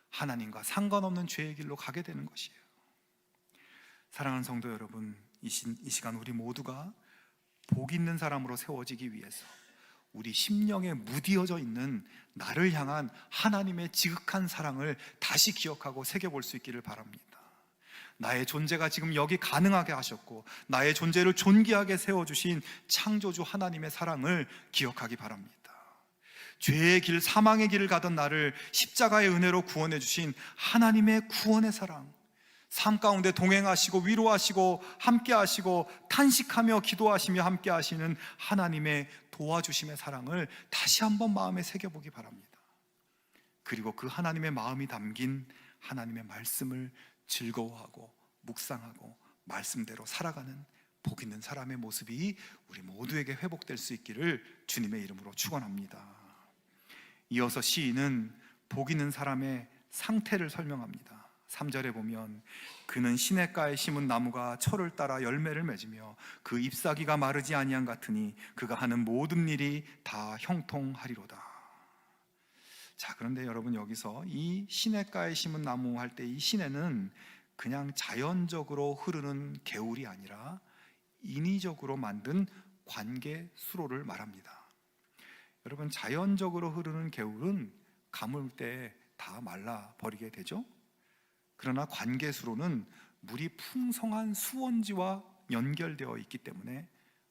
하나님과 상관없는 죄의 길로 가게 되는 것이에요. 사랑하는 성도 여러분, 이 시간 우리 모두가 복 있는 사람으로 세워지기 위해서 우리 심령에 무디어져 있는 나를 향한 하나님의 지극한 사랑을 다시 기억하고 새겨볼 수 있기를 바랍니다. 나의 존재가 지금 여기 가능하게 하셨고 나의 존재를 존귀하게 세워주신 창조주 하나님의 사랑을 기억하기 바랍니다. 죄의 길, 사망의 길을 가던 나를 십자가의 은혜로 구원해 주신 하나님의 구원의 사랑, 삶 가운데 동행하시고 위로하시고 함께하시고 탄식하며 기도하시며 함께하시는 하나님의 도와주심의 사랑을 다시 한번 마음에 새겨보기 바랍니다. 그리고 그 하나님의 마음이 담긴 하나님의 말씀을 즐거워하고 묵상하고 말씀대로 살아가는 복 있는 사람의 모습이 우리 모두에게 회복될 수 있기를 주님의 이름으로 축원합니다. 이어서 시인은 복 있는 사람의 상태를 설명합니다. 3절에 보면 그는 시냇가에 심은 나무가 철을 따라 열매를 맺으며 그 잎사귀가 마르지 아니한 같으니 그가 하는 모든 일이 다 형통하리로다. 자, 그런데 여러분, 여기서 이 시냇가에 심은 나무 할 때 이 시내는 그냥 자연적으로 흐르는 개울이 아니라 인위적으로 만든 관계 수로를 말합니다. 여러분, 자연적으로 흐르는 개울은 가물 때 다 말라 버리게 되죠. 그러나 관계수로는 물이 풍성한 수원지와 연결되어 있기 때문에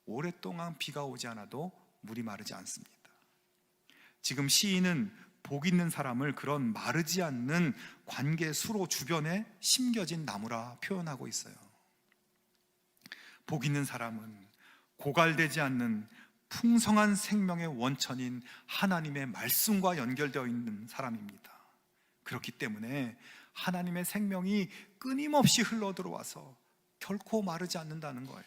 오랫동안 비가 오지 않아도 물이 마르지 않습니다. 지금 시인은 복 있는 사람을 그런 마르지 않는 관계수로 주변에 심겨진 나무라 표현하고 있어요. 복 있는 사람은 고갈되지 않는 풍성한 생명의 원천인 하나님의 말씀과 연결되어 있는 사람입니다. 그렇기 때문에 하나님의 생명이 끊임없이 흘러들어와서 결코 마르지 않는다는 거예요.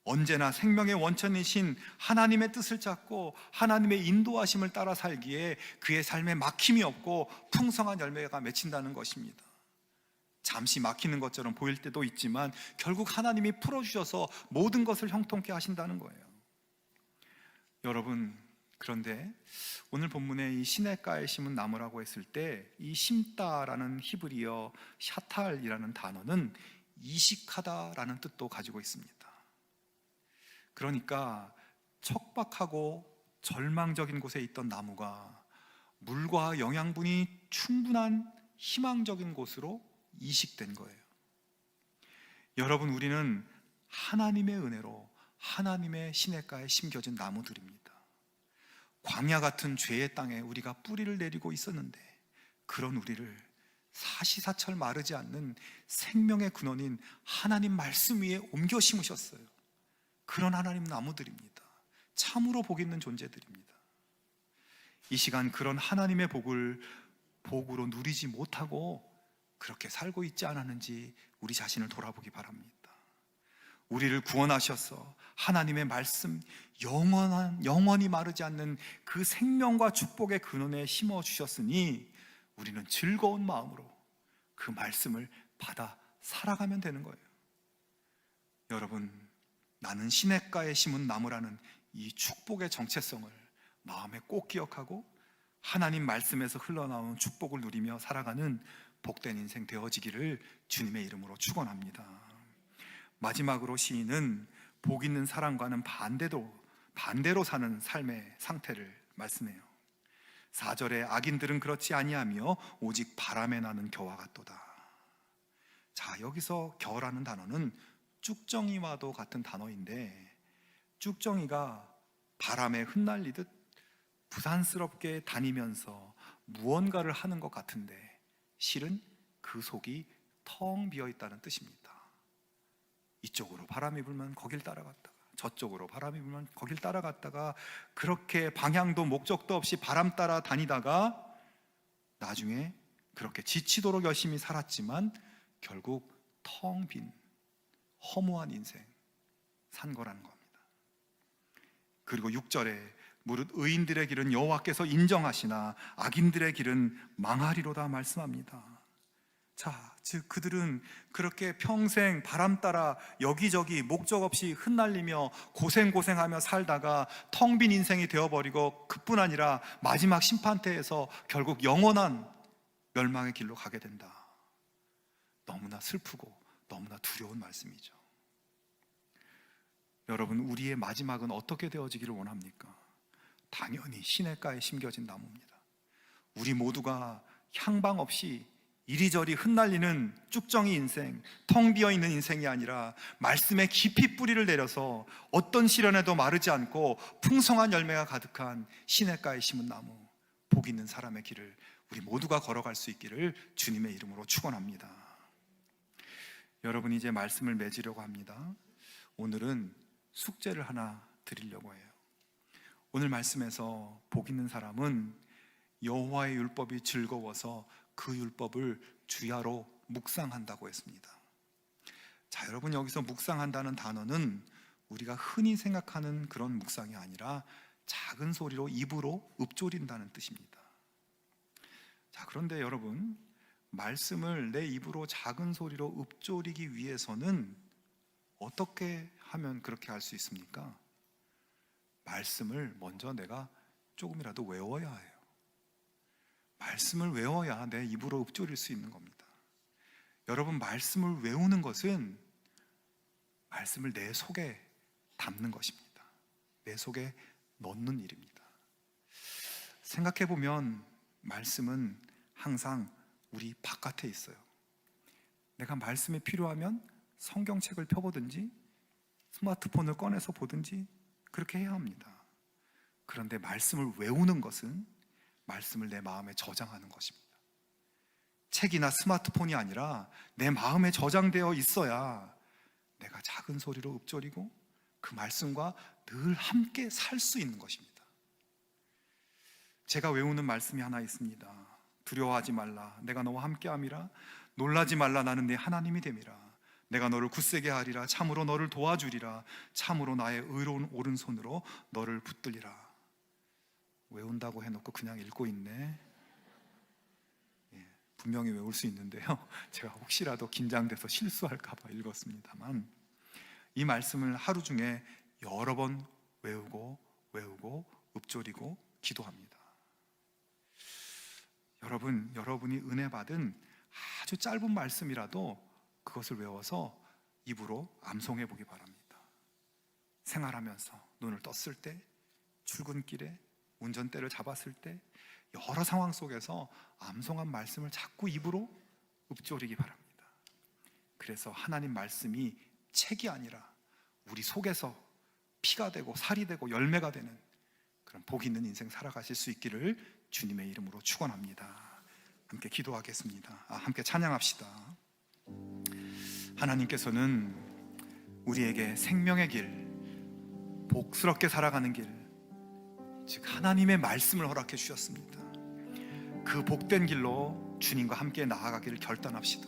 언제나 생명의 원천이신 하나님의 뜻을 찾고 하나님의 인도하심을 따라 살기에 그의 삶에 막힘이 없고 풍성한 열매가 맺힌다는 것입니다. 잠시 막히는 것처럼 보일 때도 있지만 결국 하나님이 풀어주셔서 모든 것을 형통케 하신다는 거예요. 여러분, 그런데 오늘 본문에 이 시냇가에 심은 나무라고 했을 때 이 심다라는 히브리어 샤탈이라는 단어는 이식하다라는 뜻도 가지고 있습니다. 그러니까 척박하고 절망적인 곳에 있던 나무가 물과 영양분이 충분한 희망적인 곳으로 이식된 거예요. 여러분, 우리는 하나님의 은혜로 하나님의 시냇가에 심겨진 나무들입니다. 광야 같은 죄의 땅에 우리가 뿌리를 내리고 있었는데 그런 우리를 사시사철 마르지 않는 생명의 근원인 하나님 말씀 위에 옮겨 심으셨어요. 그런 하나님 나무들입니다. 참으로 복 있는 존재들입니다. 이 시간 그런 하나님의 복을 복으로 누리지 못하고 그렇게 살고 있지 않았는지 우리 자신을 돌아보기 바랍니다. 우리를 구원하셔서 하나님의 말씀 영원히 마르지 않는 그 생명과 축복의 근원에 심어 주셨으니 우리는 즐거운 마음으로 그 말씀을 받아 살아가면 되는 거예요. 여러분, 나는 시냇가에 심은 나무라는 이 축복의 정체성을 마음에 꼭 기억하고 하나님 말씀에서 흘러나오는 축복을 누리며 살아가는 복된 인생 되어지기를 주님의 이름으로 축원합니다. 마지막으로 시인은 복 있는 사람과는 반대로 사는 삶의 상태를 말씀해요. 4절에 악인들은 그렇지 아니하며 오직 바람에 나는 겨와 같도다. 자, 여기서 겨라는 단어는 쭉정이와도 같은 단어인데 쭉정이가 바람에 흩날리듯 부산스럽게 다니면서 무언가를 하는 것 같은데 실은 그 속이 텅 비어 있다는 뜻입니다. 이쪽으로 바람이 불면 거길 따라갔다가 저쪽으로 바람이 불면 거길 따라갔다가 그렇게 방향도 목적도 없이 바람 따라 다니다가 나중에 그렇게 지치도록 열심히 살았지만 결국 텅 빈 허무한 인생 산 거라는 겁니다. 그리고 6절에 무릇 의인들의 길은 여호와께서 인정하시나 악인들의 길은 망하리로다 말씀합니다. 자, 즉 그들은 그렇게 평생 바람 따라 여기저기 목적 없이 흩날리며 고생하며 살다가 텅 빈 인생이 되어버리고 그뿐 아니라 마지막 심판대에서 결국 영원한 멸망의 길로 가게 된다. 너무나 슬프고 너무나 두려운 말씀이죠. 여러분, 우리의 마지막은 어떻게 되어지기를 원합니까? 당연히 시냇가에 심겨진 나무입니다. 우리 모두가 향방 없이 이리저리 흩날리는 쭉정이 인생, 텅 비어있는 인생이 아니라 말씀에 깊이 뿌리를 내려서 어떤 시련에도 마르지 않고 풍성한 열매가 가득한 시냇가에 심은 나무, 복 있는 사람의 길을 우리 모두가 걸어갈 수 있기를 주님의 이름으로 축원합니다. 여러분, 이제 말씀을 맺으려고 합니다. 오늘은 숙제를 하나 드리려고 해요. 오늘 말씀에서 복 있는 사람은 여호와의 율법이 즐거워서 그 율법을 주야로 묵상한다고 했습니다. 자, 여러분, 여기서 묵상한다는 단어는 우리가 흔히 생각하는 그런 묵상이 아니라 작은 소리로 입으로 읊조린다는 뜻입니다. 자, 그런데 여러분, 말씀을 내 입으로 작은 소리로 읊조리기 위해서는 어떻게 하면 그렇게 할 수 있습니까? 말씀을 먼저 내가 조금이라도 외워야 해요. 말씀을 외워야 내 입으로 읊조릴 수 있는 겁니다. 여러분, 말씀을 외우는 것은 말씀을 내 속에 담는 것입니다. 내 속에 넣는 일입니다. 생각해보면 말씀은 항상 우리 바깥에 있어요. 내가 말씀이 필요하면 성경책을 펴보든지 스마트폰을 꺼내서 보든지 그렇게 해야 합니다. 그런데 말씀을 외우는 것은 말씀을 내 마음에 저장하는 것입니다. 책이나 스마트폰이 아니라 내 마음에 저장되어 있어야 내가 작은 소리로 읊조리고 그 말씀과 늘 함께 살 수 있는 것입니다. 제가 외우는 말씀이 하나 있습니다. 두려워하지 말라, 내가 너와 함께함이라. 놀라지 말라, 나는 네 하나님이 됨이라. 내가 너를 굳세게 하리라. 참으로 너를 도와주리라. 참으로 나의 의로운 오른손으로 너를 붙들리라. 외운다고 해놓고 그냥 읽고 있네. 분명히 외울 수 있는데요, 제가 혹시라도 긴장돼서 실수할까 봐 읽었습니다만, 이 말씀을 하루 중에 여러 번 외우고 읊조리고 기도합니다. 여러분이 은혜 받은 아주 짧은 말씀이라도 그것을 외워서 입으로 암송해 보기 바랍니다. 생활하면서 눈을 떴을 때, 출근길에, 운전대를 잡았을 때, 여러 상황 속에서 암송한 말씀을 자꾸 입으로 읊조리기 바랍니다. 그래서 하나님 말씀이 책이 아니라 우리 속에서 피가 되고 살이 되고 열매가 되는 그런 복 있는 인생 살아가실 수 있기를 주님의 이름으로 축원합니다. 함께 기도하겠습니다. 함께 찬양합시다. 하나님께서는 우리에게 생명의 길, 복스럽게 살아가는 길, 즉 하나님의 말씀을 허락해 주셨습니다. 그 복된 길로 주님과 함께 나아가기를 결단합시다.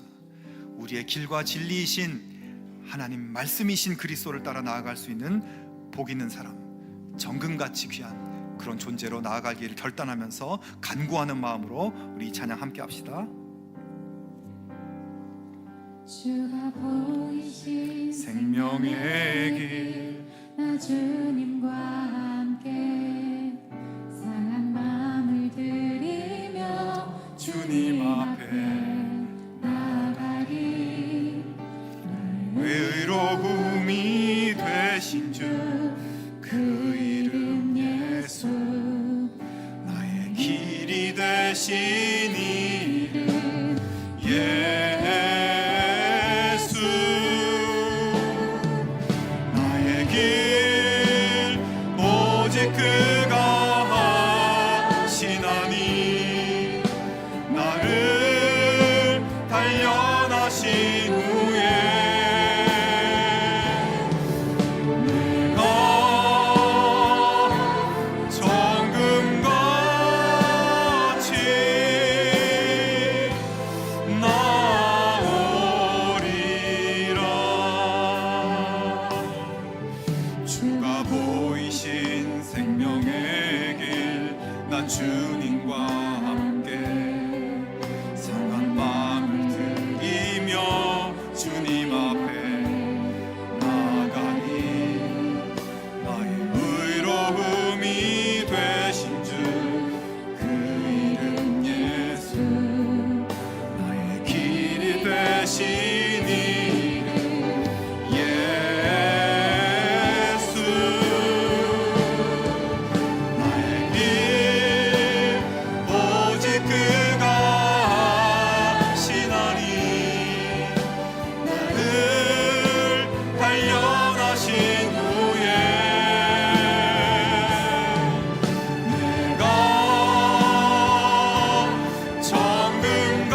우리의 길과 진리이신 하나님 말씀이신 그리스도를 따라 나아갈 수 있는 복 있는 사람, 정금같이 귀한 그런 존재로 나아가기를 결단하면서 간구하는 마음으로 우리 찬양 함께 합시다. 주가 보이신 생명의 길, 나 주님과 함께 상한 마음을 들이며 주님 앞에 나가리. 의로움이 되신 주, 그 이름 예수, 나의 길이 되신 이름 예수. 나의 길 오직 그가 하시나니, 나를 단련하신 후에 내가 정금같이 나오리라. 주가 보이신 생명의 길, 난 주님과 함께 상한 마음을 들이며 주님 앞에 나가니, 나의 의로움이 되신 주, 그 이름 예수, 나의 길이 되신 이름 예수. 나의 길 오직 그가 하시나니, 나를 단련하신 후에 내가 정금같이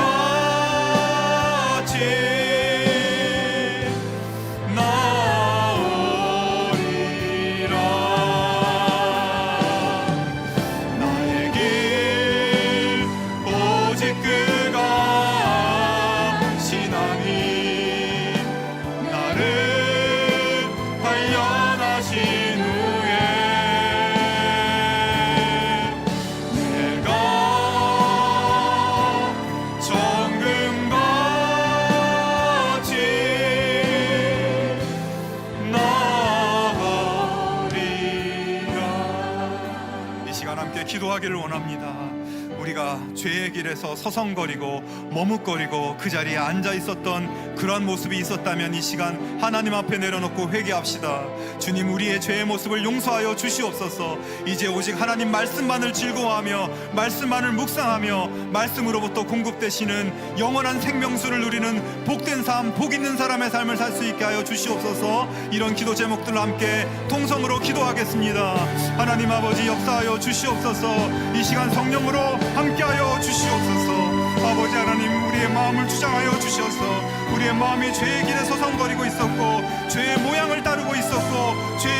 나오리라. 나의 길 오직 그가 하시나니, 나를 단련하신 후에 내가 정금같이 나가리라. 이 시간 함께 기도하기를 원합니다. 우리가 죄의 길에서 서성거리고 머뭇거리고 그 자리에 앉아 있었던 그런 모습이 있었다면 이 시간 하나님 앞에 내려놓고 회개합시다. 주님, 우리의 죄의 모습을 용서하여 주시옵소서. 이제 오직 하나님 말씀만을 즐거워하며 말씀만을 묵상하며 말씀으로부터 공급되시는 영원한 생명수를 누리는 복된 삶, 복 있는 사람의 삶을 살 수 있게 하여 주시옵소서. 이런 기도 제목들로 함께 통성으로 기도하겠습니다. 하나님 아버지, 역사하여 주시옵소서. 이 시간 성령으로 함께하여 주시옵소서. 아버지 하나님, 우리의 마음을 주장하여 주셔서 우리의 마음이 죄의 길에 서성거리고 있었고 죄의 모양을 따르고 있었고 죄의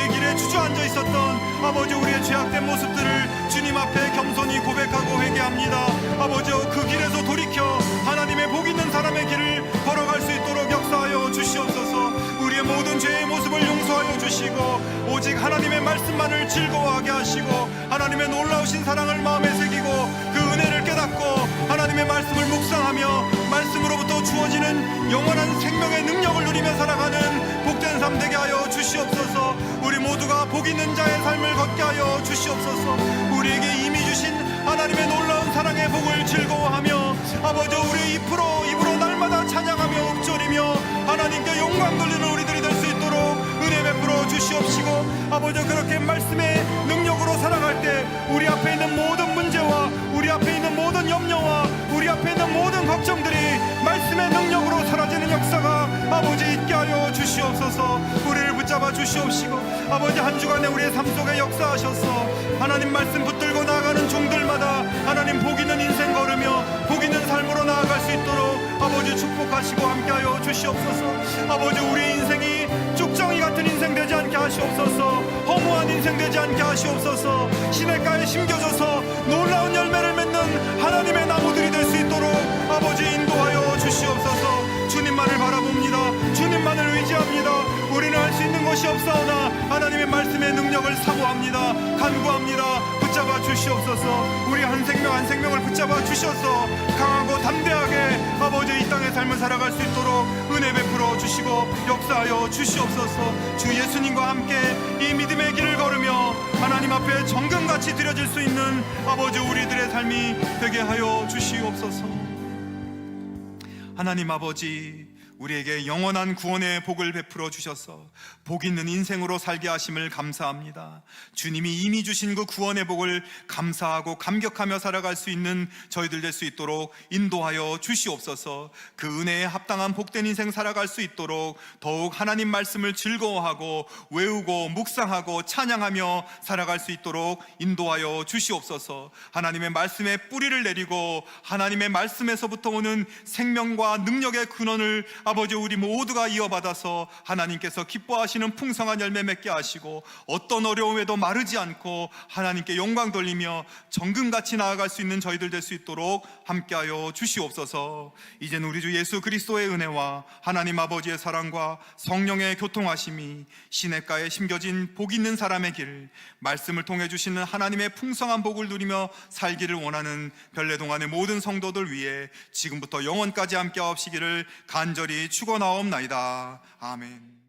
아버지 우리의 죄악된 모습들을 주님 앞에 겸손히 고백하고 회개합니다. 아버지 그 길에서 돌이켜 하나님의 복 있는 사람의 길을 걸어갈 수 있도록 역사하여 주시옵소서. 우리의 모든 죄의 모습을 용서하여 주시고 오직 하나님의 말씀만을 즐거워하게 하시고 하나님의 놀라우신 사랑을 마음에 새기고 그 은혜를 깨닫고 하나님의 말씀을 묵상하며 말씀으로부터 주어지는 영원한 생명의 능력을 누리며 살아가는 복된 삶 되게 하여 주시옵소서. 우리 모두가 복 있는 자의 삶을 걷게 하여 주시옵소서. 우리에게 이미 주신 하나님의 놀라운 사랑의 복을 즐거워하며 아버지 우리 입으로 날마다 찬양하며 읊조리며 하나님께 영광 돌리는 우리들이 될 수 있도록 은혜 베풀어 주시옵시고 아버지 그렇게 말씀의 능력으로 살아갈 때 우리 앞에 있는 모든 문제와 우리 앞에 있는 모든 염려와 우리 앞에 있는 모든 걱정들이 말씀의 능력으로 사라지는 역사가 아버지 있게 하여 주시옵소서. 우리를 붙잡아 주시옵시고 아버지 한 주간에 우리의 삶 속에 역사하셔서 하나님 말씀 붙들고 나아가는 종들마다 하나님 복 있는 인생 걸으며 복 있는 삶으로 나아갈 수 있도록 아버지 축복하시고 함께하여 주시옵소서. 아버지 우리의 인생이 쭉정이 같은 인생 되지 않게 하시옵소서. 허무한 인생 되지 않게 하시옵소서. 시냇가에 심겨져서 놀라운 열매를 맺는 하나님의 나무들이 될 수 있도록 아버지 인도하여 주시옵소서. 주님만을 바라봅니다. 주님만을 의지합니다. 우리는 할 수 있는 것이 없사오나 하나님의 말씀의 능력을 사모합니다. 간구합니다. 붙잡아 주시옵소서. 우리 한 생명 한 생명을 붙잡아 주셔서 강하고 담대하게 아버지 이 땅의 삶을 살아갈 수 있도록 은혜 베풀어 주시고 역사하여 주시옵소서. 주 예수님과 함께 이 믿음의 길을 걸으며 하나님 앞에 정금같이 드려질 수 있는 아버지 우리들의 삶이 되게 하여 주시옵소서. 하나님 아버지 우리에게 영원한 구원의 복을 베풀어 주셔서 복 있는 인생으로 살게 하심을 감사합니다. 주님이 이미 주신 그 구원의 복을 감사하고 감격하며 살아갈 수 있는 저희들 될 수 있도록 인도하여 주시옵소서. 그 은혜에 합당한 복된 인생 살아갈 수 있도록 더욱 하나님 말씀을 즐거워하고 외우고 묵상하고 찬양하며 살아갈 수 있도록 인도하여 주시옵소서. 하나님의 말씀에 뿌리를 내리고 하나님의 말씀에서부터 오는 생명과 능력의 근원을 아버지 우리 모두가 이어받아서 하나님께서 기뻐하시는 풍성한 열매 맺게 하시고 어떤 어려움에도 마르지 않고 하나님께 영광 돌리며 정금같이 나아갈 수 있는 저희들 될 수 있도록 함께하여 주시옵소서. 이제는 우리 주 예수 그리스도의 은혜와 하나님 아버지의 사랑과 성령의 교통하심이 시냇가에 심겨진 복 있는 사람의 길 말씀을 통해 주시는 하나님의 풍성한 복을 누리며 살기를 원하는 별내동안의 모든 성도들 위해 지금부터 영원까지 함께 하옵시기를 간절히 축원하옵나이다. 아멘.